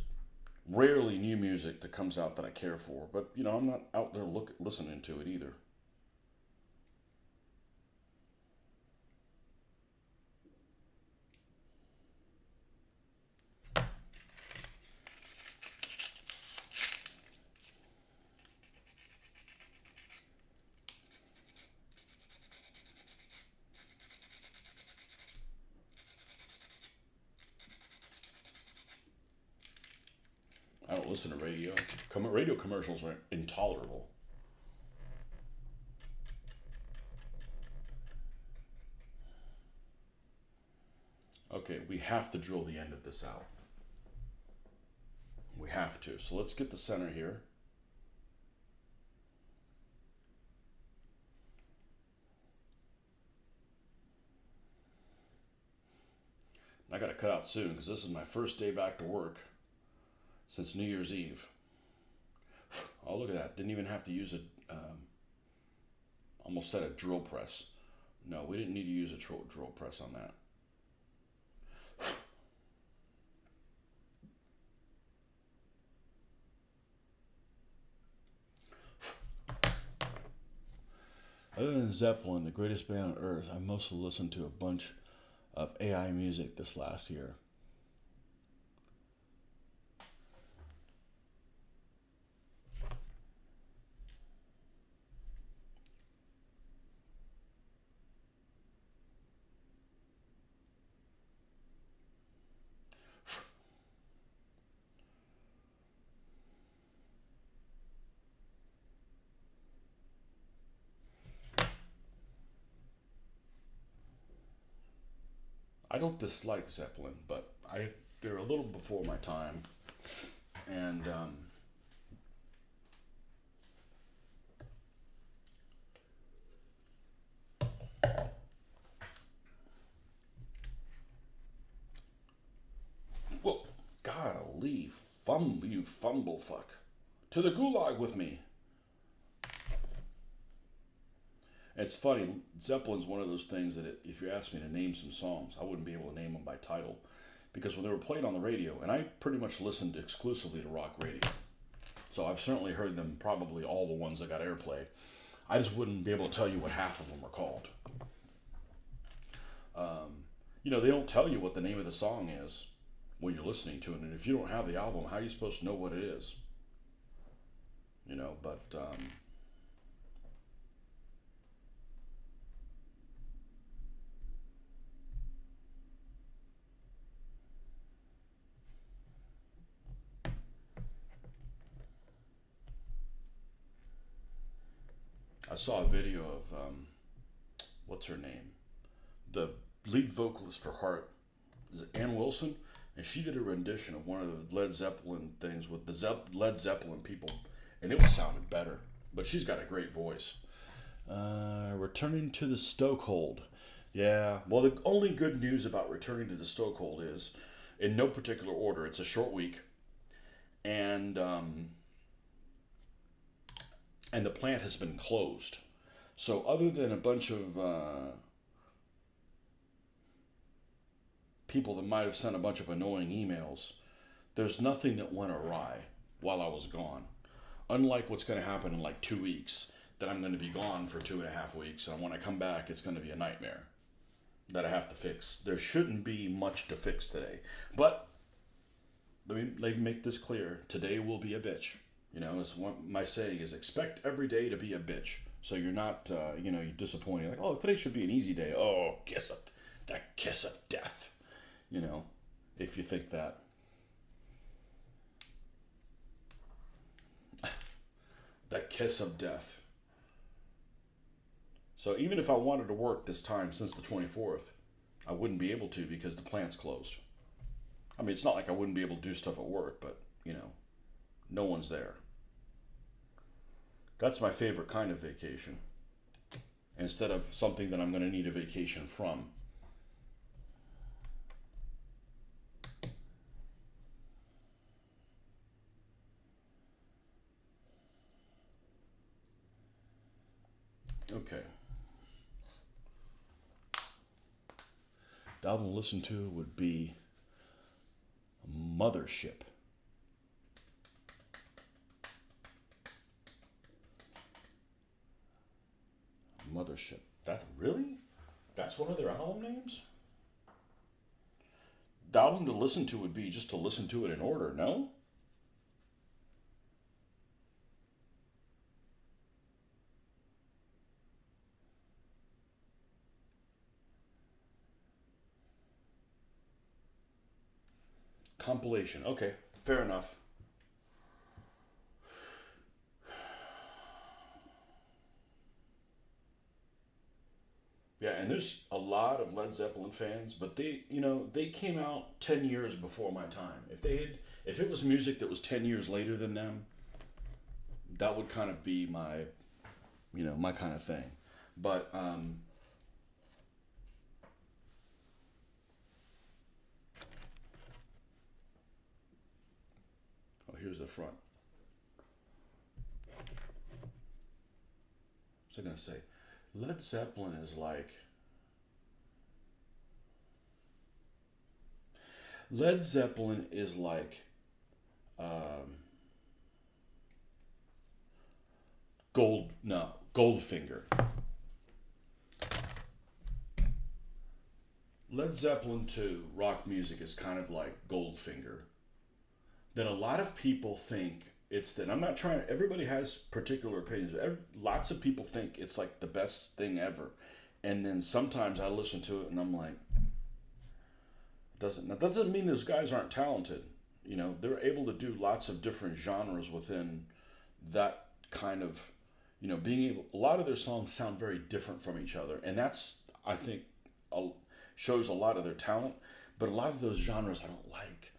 rarely new music that comes out that I care for, but I'm not out there listening to it either. I don't listen to radio. Radio commercials are intolerable. Okay, we have to drill the end of this out. We have to. So let's get the center here. I got to cut out soon because this is my first day back to work since New Year's Eve. Oh, look at that. Didn't even have to use almost said a drill press. No, we didn't need to use a drill press on that. Other than Zeppelin, the greatest band on earth, I mostly listened to a bunch of AI music this last year. I don't dislike Zeppelin, but they're a little before my time, and well, golly, you fumble fuck, to the gulag with me. It's funny. Zeppelin's one of those things that if you asked me to name some songs, I wouldn't be able to name them by title, because when they were played on the radio, and I pretty much listened exclusively to rock radio, so I've certainly heard them, probably all the ones that got airplay. I just wouldn't be able to tell you what half of them are called. They don't tell you what the name of the song is when you're listening to it, and if you don't have the album, how are you supposed to know what it is? But I saw a video of what's her name, the lead vocalist for Heart, is it Ann Wilson, and she did a rendition of one of the Led Zeppelin things with the Led Zeppelin people, and it was sounded better. But she's got a great voice. Returning to the stokehold. Yeah, well, the only good news about returning to the stokehold is, in no particular order, it's a short week, and and the plant has been closed. So other than a bunch of people that might have sent a bunch of annoying emails, there's nothing that went awry while I was gone. Unlike what's going to happen in like 2 weeks, that I'm going to be gone for 2.5 weeks, and when I come back, it's going to be a nightmare that I have to fix. There shouldn't be much to fix today, but let me make this clear. Today will be a bitch. You know, as what my saying is, expect every day to be a bitch. So you're not, you're disappointed. Like, oh, today should be an easy day. Oh, that kiss of death. You know, if you think that. That kiss of death. So even if I wanted to work this time since the 24th, I wouldn't be able to because the plant's closed. I mean, it's not like I wouldn't be able to do stuff at work, but, no one's there. That's my favorite kind of vacation. Instead of something that I'm going to need a vacation from. Okay. The album to listen to would be Mothership. Mothership. That's one of their album names? The album to listen to would be just to listen to it in order, no? Compilation. Okay, fair enough. Yeah, and there's a lot of Led Zeppelin fans, but they came out 10 years before my time. If it was music that was 10 years later than them, that would kind of be my kind of thing. But here's the front. What's I gonna say? Led Zeppelin is like Led Zeppelin is like um, Goldfinger. Led Zeppelin to rock music is kind of like Goldfinger. That a lot of people think it's that. I'm not trying. Everybody has particular opinions. Lots of people think it's like the best thing ever, and then sometimes I listen to it and I'm like, that doesn't mean those guys aren't talented. They're able to do lots of different genres within that kind of, being able. A lot of their songs sound very different from each other, and that's, I think, shows a lot of their talent. But a lot of those genres I don't like.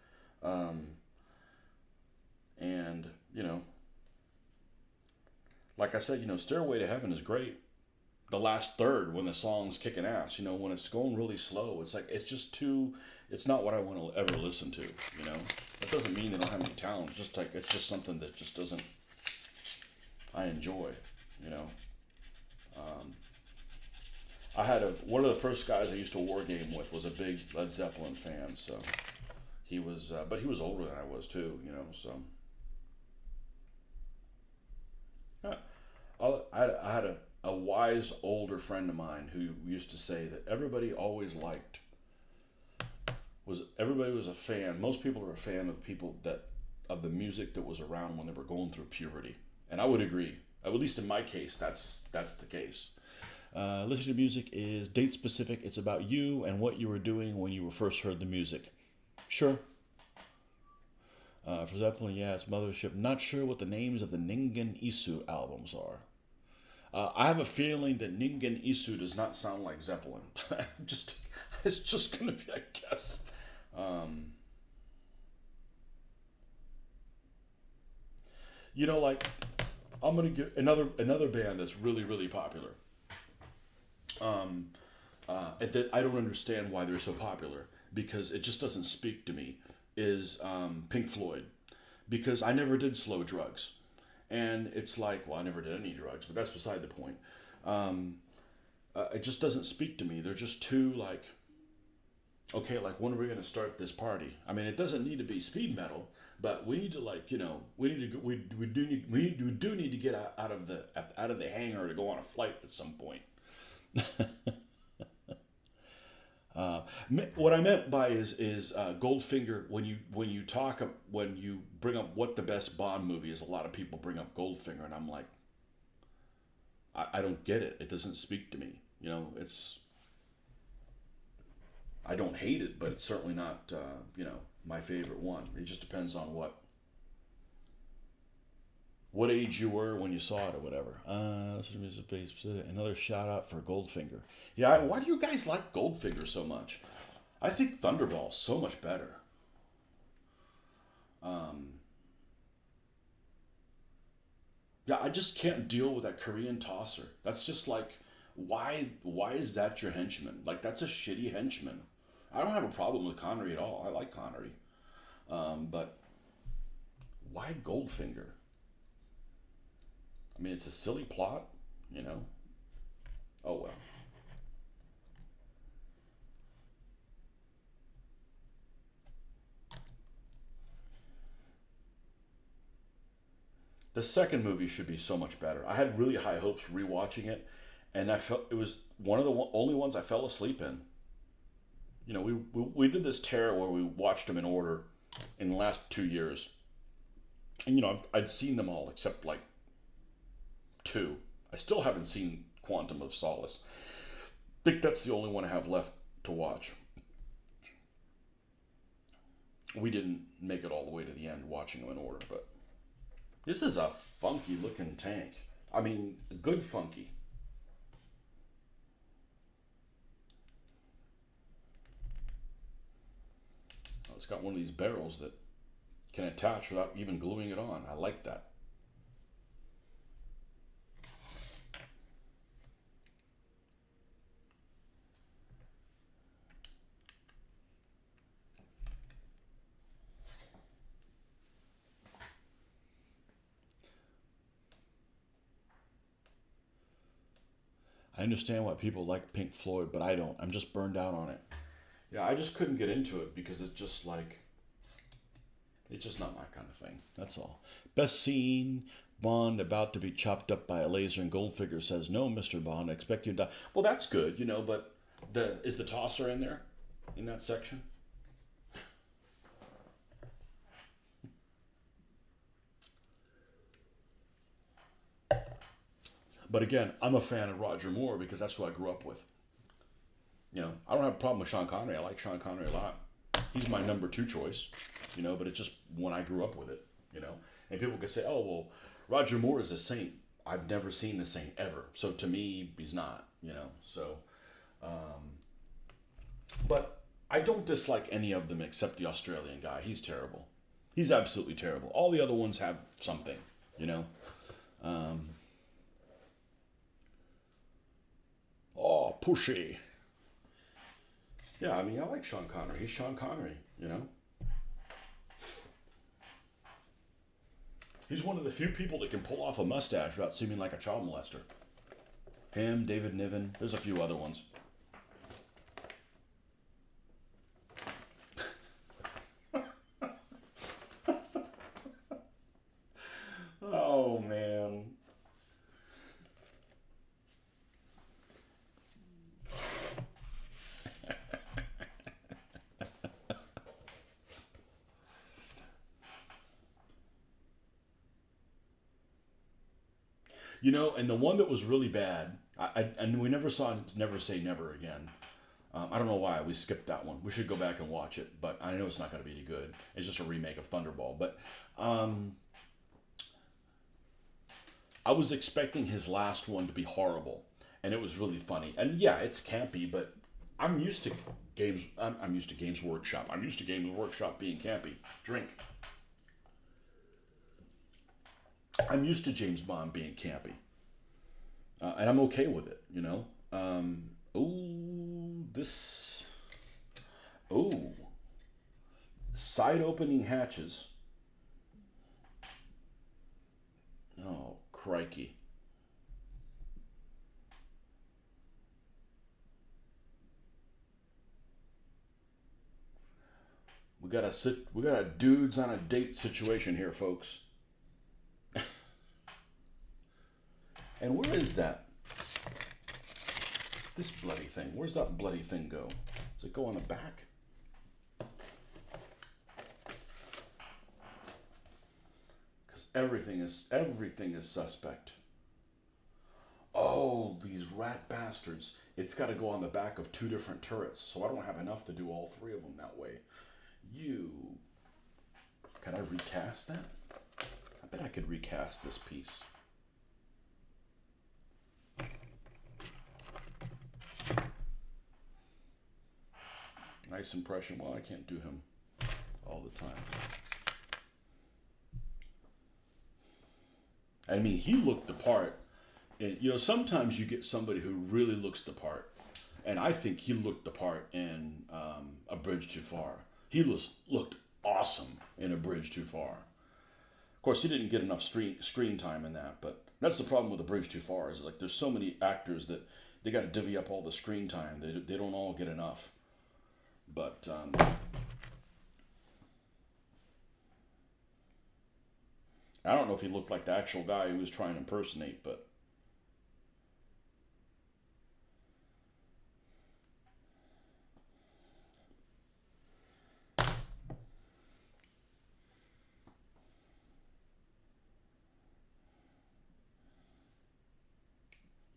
And, like I said, Stairway to Heaven is great. The last third, when the song's kicking ass, when it's going really slow, it's like, it's not what I want to ever listen to, That doesn't mean they don't have any talent. It's just like, it's just something that just doesn't, I enjoy, Um, I had one of the first guys I used to war game with was a big Led Zeppelin fan, so he was, but he was older than I was too, so. Yeah. I had a wise older friend of mine who used to say that everybody was a fan. Most people are a fan of the music that was around when they were going through puberty, and I would agree. At least in my case, that's the case. Listening to music is date specific. It's about you and what you were doing when you first heard the music. Sure. For Zeppelin, yeah, it's Mothership. Not sure what the names of the Ningen Isu albums are. I have a feeling that Ningen Isu does not sound like Zeppelin. It's just gonna be, I guess. Like I'm gonna give another band that's really popular. That I don't understand why they're so popular because it just doesn't speak to me. Is Pink Floyd, because I never did slow drugs, and it's like, well, I never did any drugs, but that's beside the point. It just doesn't speak to me. They're just too like, okay, like when are we gonna start this party? I mean, it doesn't need to be speed metal, but we need to like, we need to we do need to get out of the hangar to go on a flight at some point. What I meant by is Goldfinger. When you bring up what the best Bond movie is, a lot of people bring up Goldfinger, and I'm like, I don't get it. It doesn't speak to me. It's, I don't hate it, but it's certainly not my favorite one. It just depends on what age you were when you saw it or whatever. Another shout out for Goldfinger. Yeah, why do you guys like Goldfinger so much? I think Thunderball's so much better. Yeah, I just can't deal with that Korean tosser. That's just like, why is that your henchman? Like, that's a shitty henchman. I don't have a problem with Connery at all. I like Connery. But why Goldfinger? I mean, it's a silly plot, Oh well. The second movie should be so much better. I had really high hopes rewatching it, and I felt it was one of the only ones I fell asleep in. We did this tear where we watched them in order in the last 2 years, and I'd seen them all except like two. I still haven't seen Quantum of Solace. I think that's the only one I have left to watch. We didn't make it all the way to the end watching them in order, but this is a funky looking tank. I mean, good funky. Oh, it's got one of these barrels that can attach without even gluing it on. I like that. I understand why people like Pink Floyd, but I don't. I'm just burned out on it. Yeah, I just couldn't get into it because it's just not my kind of thing. That's all. Best scene, Bond about to be chopped up by a laser, and Goldfinger says, "No, Mr. Bond, I expect you to die." Well, that's good, but is the tosser in there in that section? But again, I'm a fan of Roger Moore because that's who I grew up with. I don't have a problem with Sean Connery. I like Sean Connery a lot. He's my number two choice, but it's just when I grew up with it. And people could say, oh, well, Roger Moore is a saint. I've never seen the saint ever. So to me, he's not. So, but I don't dislike any of them except the Australian guy. He's terrible. He's absolutely terrible. All the other ones have something. Oh, pushy. Yeah, I mean, I like Sean Connery. He's Sean Connery. He's one of the few people that can pull off a mustache without seeming like a child molester. Him, David Niven, there's a few other ones. Oh, man. And the one that was really bad, and we never saw Never Say Never Again. I don't know why we skipped that one. We should go back and watch it, but I know it's not going to be any good. It's just a remake of Thunderball. But I was expecting his last one to be horrible, and it was really funny. And yeah, it's campy, but I'm used to games. I'm used to Games Workshop. I'm used to Games Workshop being campy. Drink. I'm used to James Bond being campy, and I'm okay with it. Oh, this. Oh, side opening hatches. Oh, crikey. We got a dudes on a date situation here, folks. And where is that? This bloody thing. Where's that bloody thing go? Does it go on the back? Because everything is suspect. Oh, these rat bastards. It's got to go on the back of two different turrets, so I don't have enough to do all three of them that way. You. Can I recast that? I bet I could recast this piece. Nice impression. Well, I can't do him all the time. I mean, he looked the part. And, sometimes you get somebody who really looks the part. And I think he looked the part in A Bridge Too Far. He looked awesome in A Bridge Too Far. Of course, he didn't get enough screen time in that, but that's the problem with A Bridge Too Far. Is like there's so many actors that they got to divvy up all the screen time. They don't all get enough. But I don't know if he looked like the actual guy who was trying to impersonate, but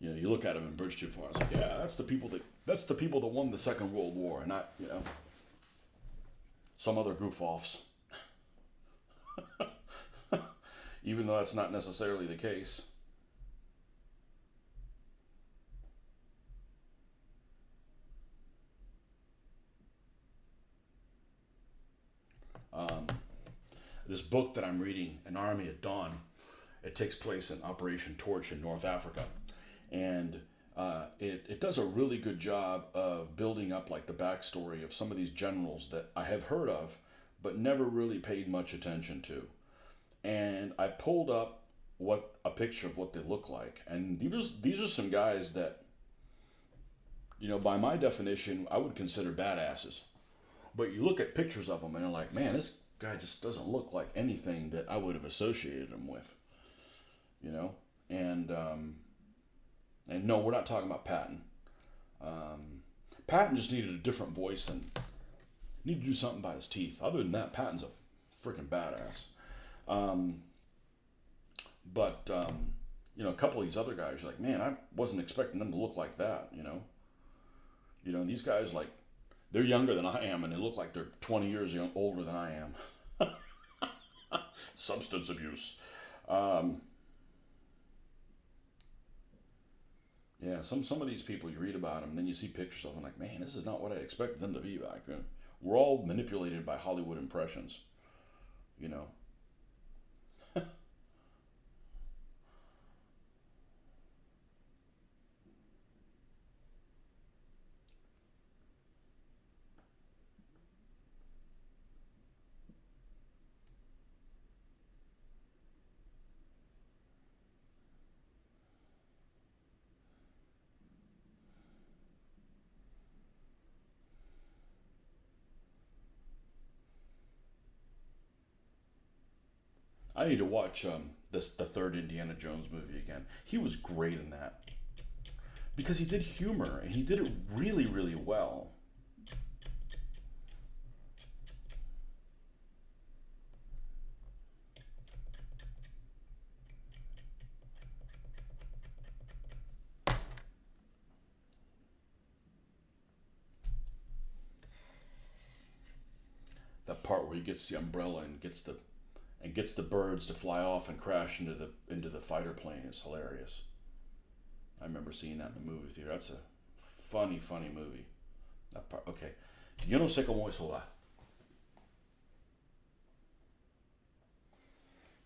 you look at him in Bridge Too Far. It's like, yeah, that's the people that won the Second World War, not some other goof offs. Even though that's not necessarily the case. This book that I'm reading, An Army at Dawn, it takes place in Operation Torch in North Africa. And it does a really good job of building up like the backstory of some of these generals that I have heard of, but never really paid much attention to. And I pulled up a picture of what they look like, and these are some guys that, by my definition, I would consider badasses. But you look at pictures of them, and you're like, man, this guy just doesn't look like anything that I would have associated him with, And no, we're not talking about Patton. Patton just needed a different voice and needed to do something by his teeth. Other than that, Patton's a freaking badass. But a couple of these other guys, you're like, man, I wasn't expecting them to look like that. These guys, like, they're younger than I am, and they look like they're 20 years older than I am. Substance abuse. Yeah, some of these people, you read about them, and then you see pictures of them, like, man, this is not what I expected them to be back then. We're all manipulated by Hollywood impressions, you know. I need to watch the third Indiana Jones movie again. He was great in that because he did humor and he did it really, really well. That part where he gets the umbrella and gets the birds to fly off and crash into the fighter plane is hilarious. I remember seeing that in the movie theater. That's a funny, funny movie. That part. Okay. Yo no sé cómo eso va.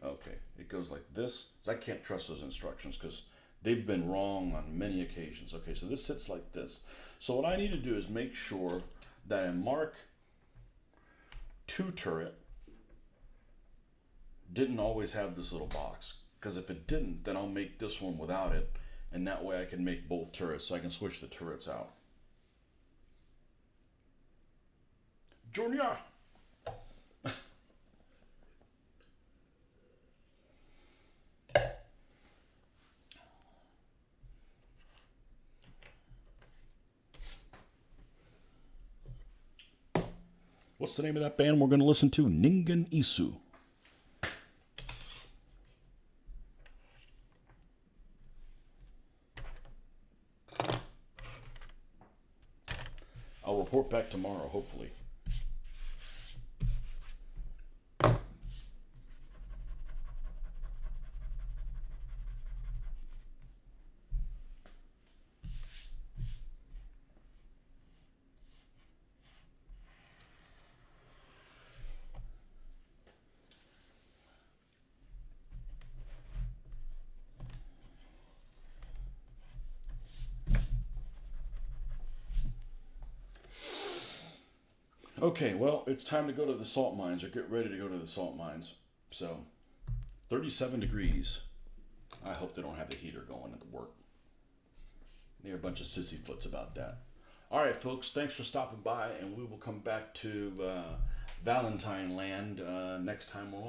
Okay, it goes like this. I can't trust those instructions because they've been wrong on many occasions. Okay, so this sits like this. So what I need to do is make sure that in Mark 2 turret didn't always have this little box. Because if it didn't, then I'll make this one without it. And that way I can make both turrets, so I can switch the turrets out. Junior! What's the name of that band we're going to listen to? Ningen Isu. I'll report back tomorrow, hopefully. Okay, well, it's time to go to the salt mines, or get ready to go to the salt mines. So, 37 degrees. I hope they don't have the heater going at the work. They're a bunch of sissyfoots about that. All right, folks, thanks for stopping by, and we will come back to Valentine Land next time we're on.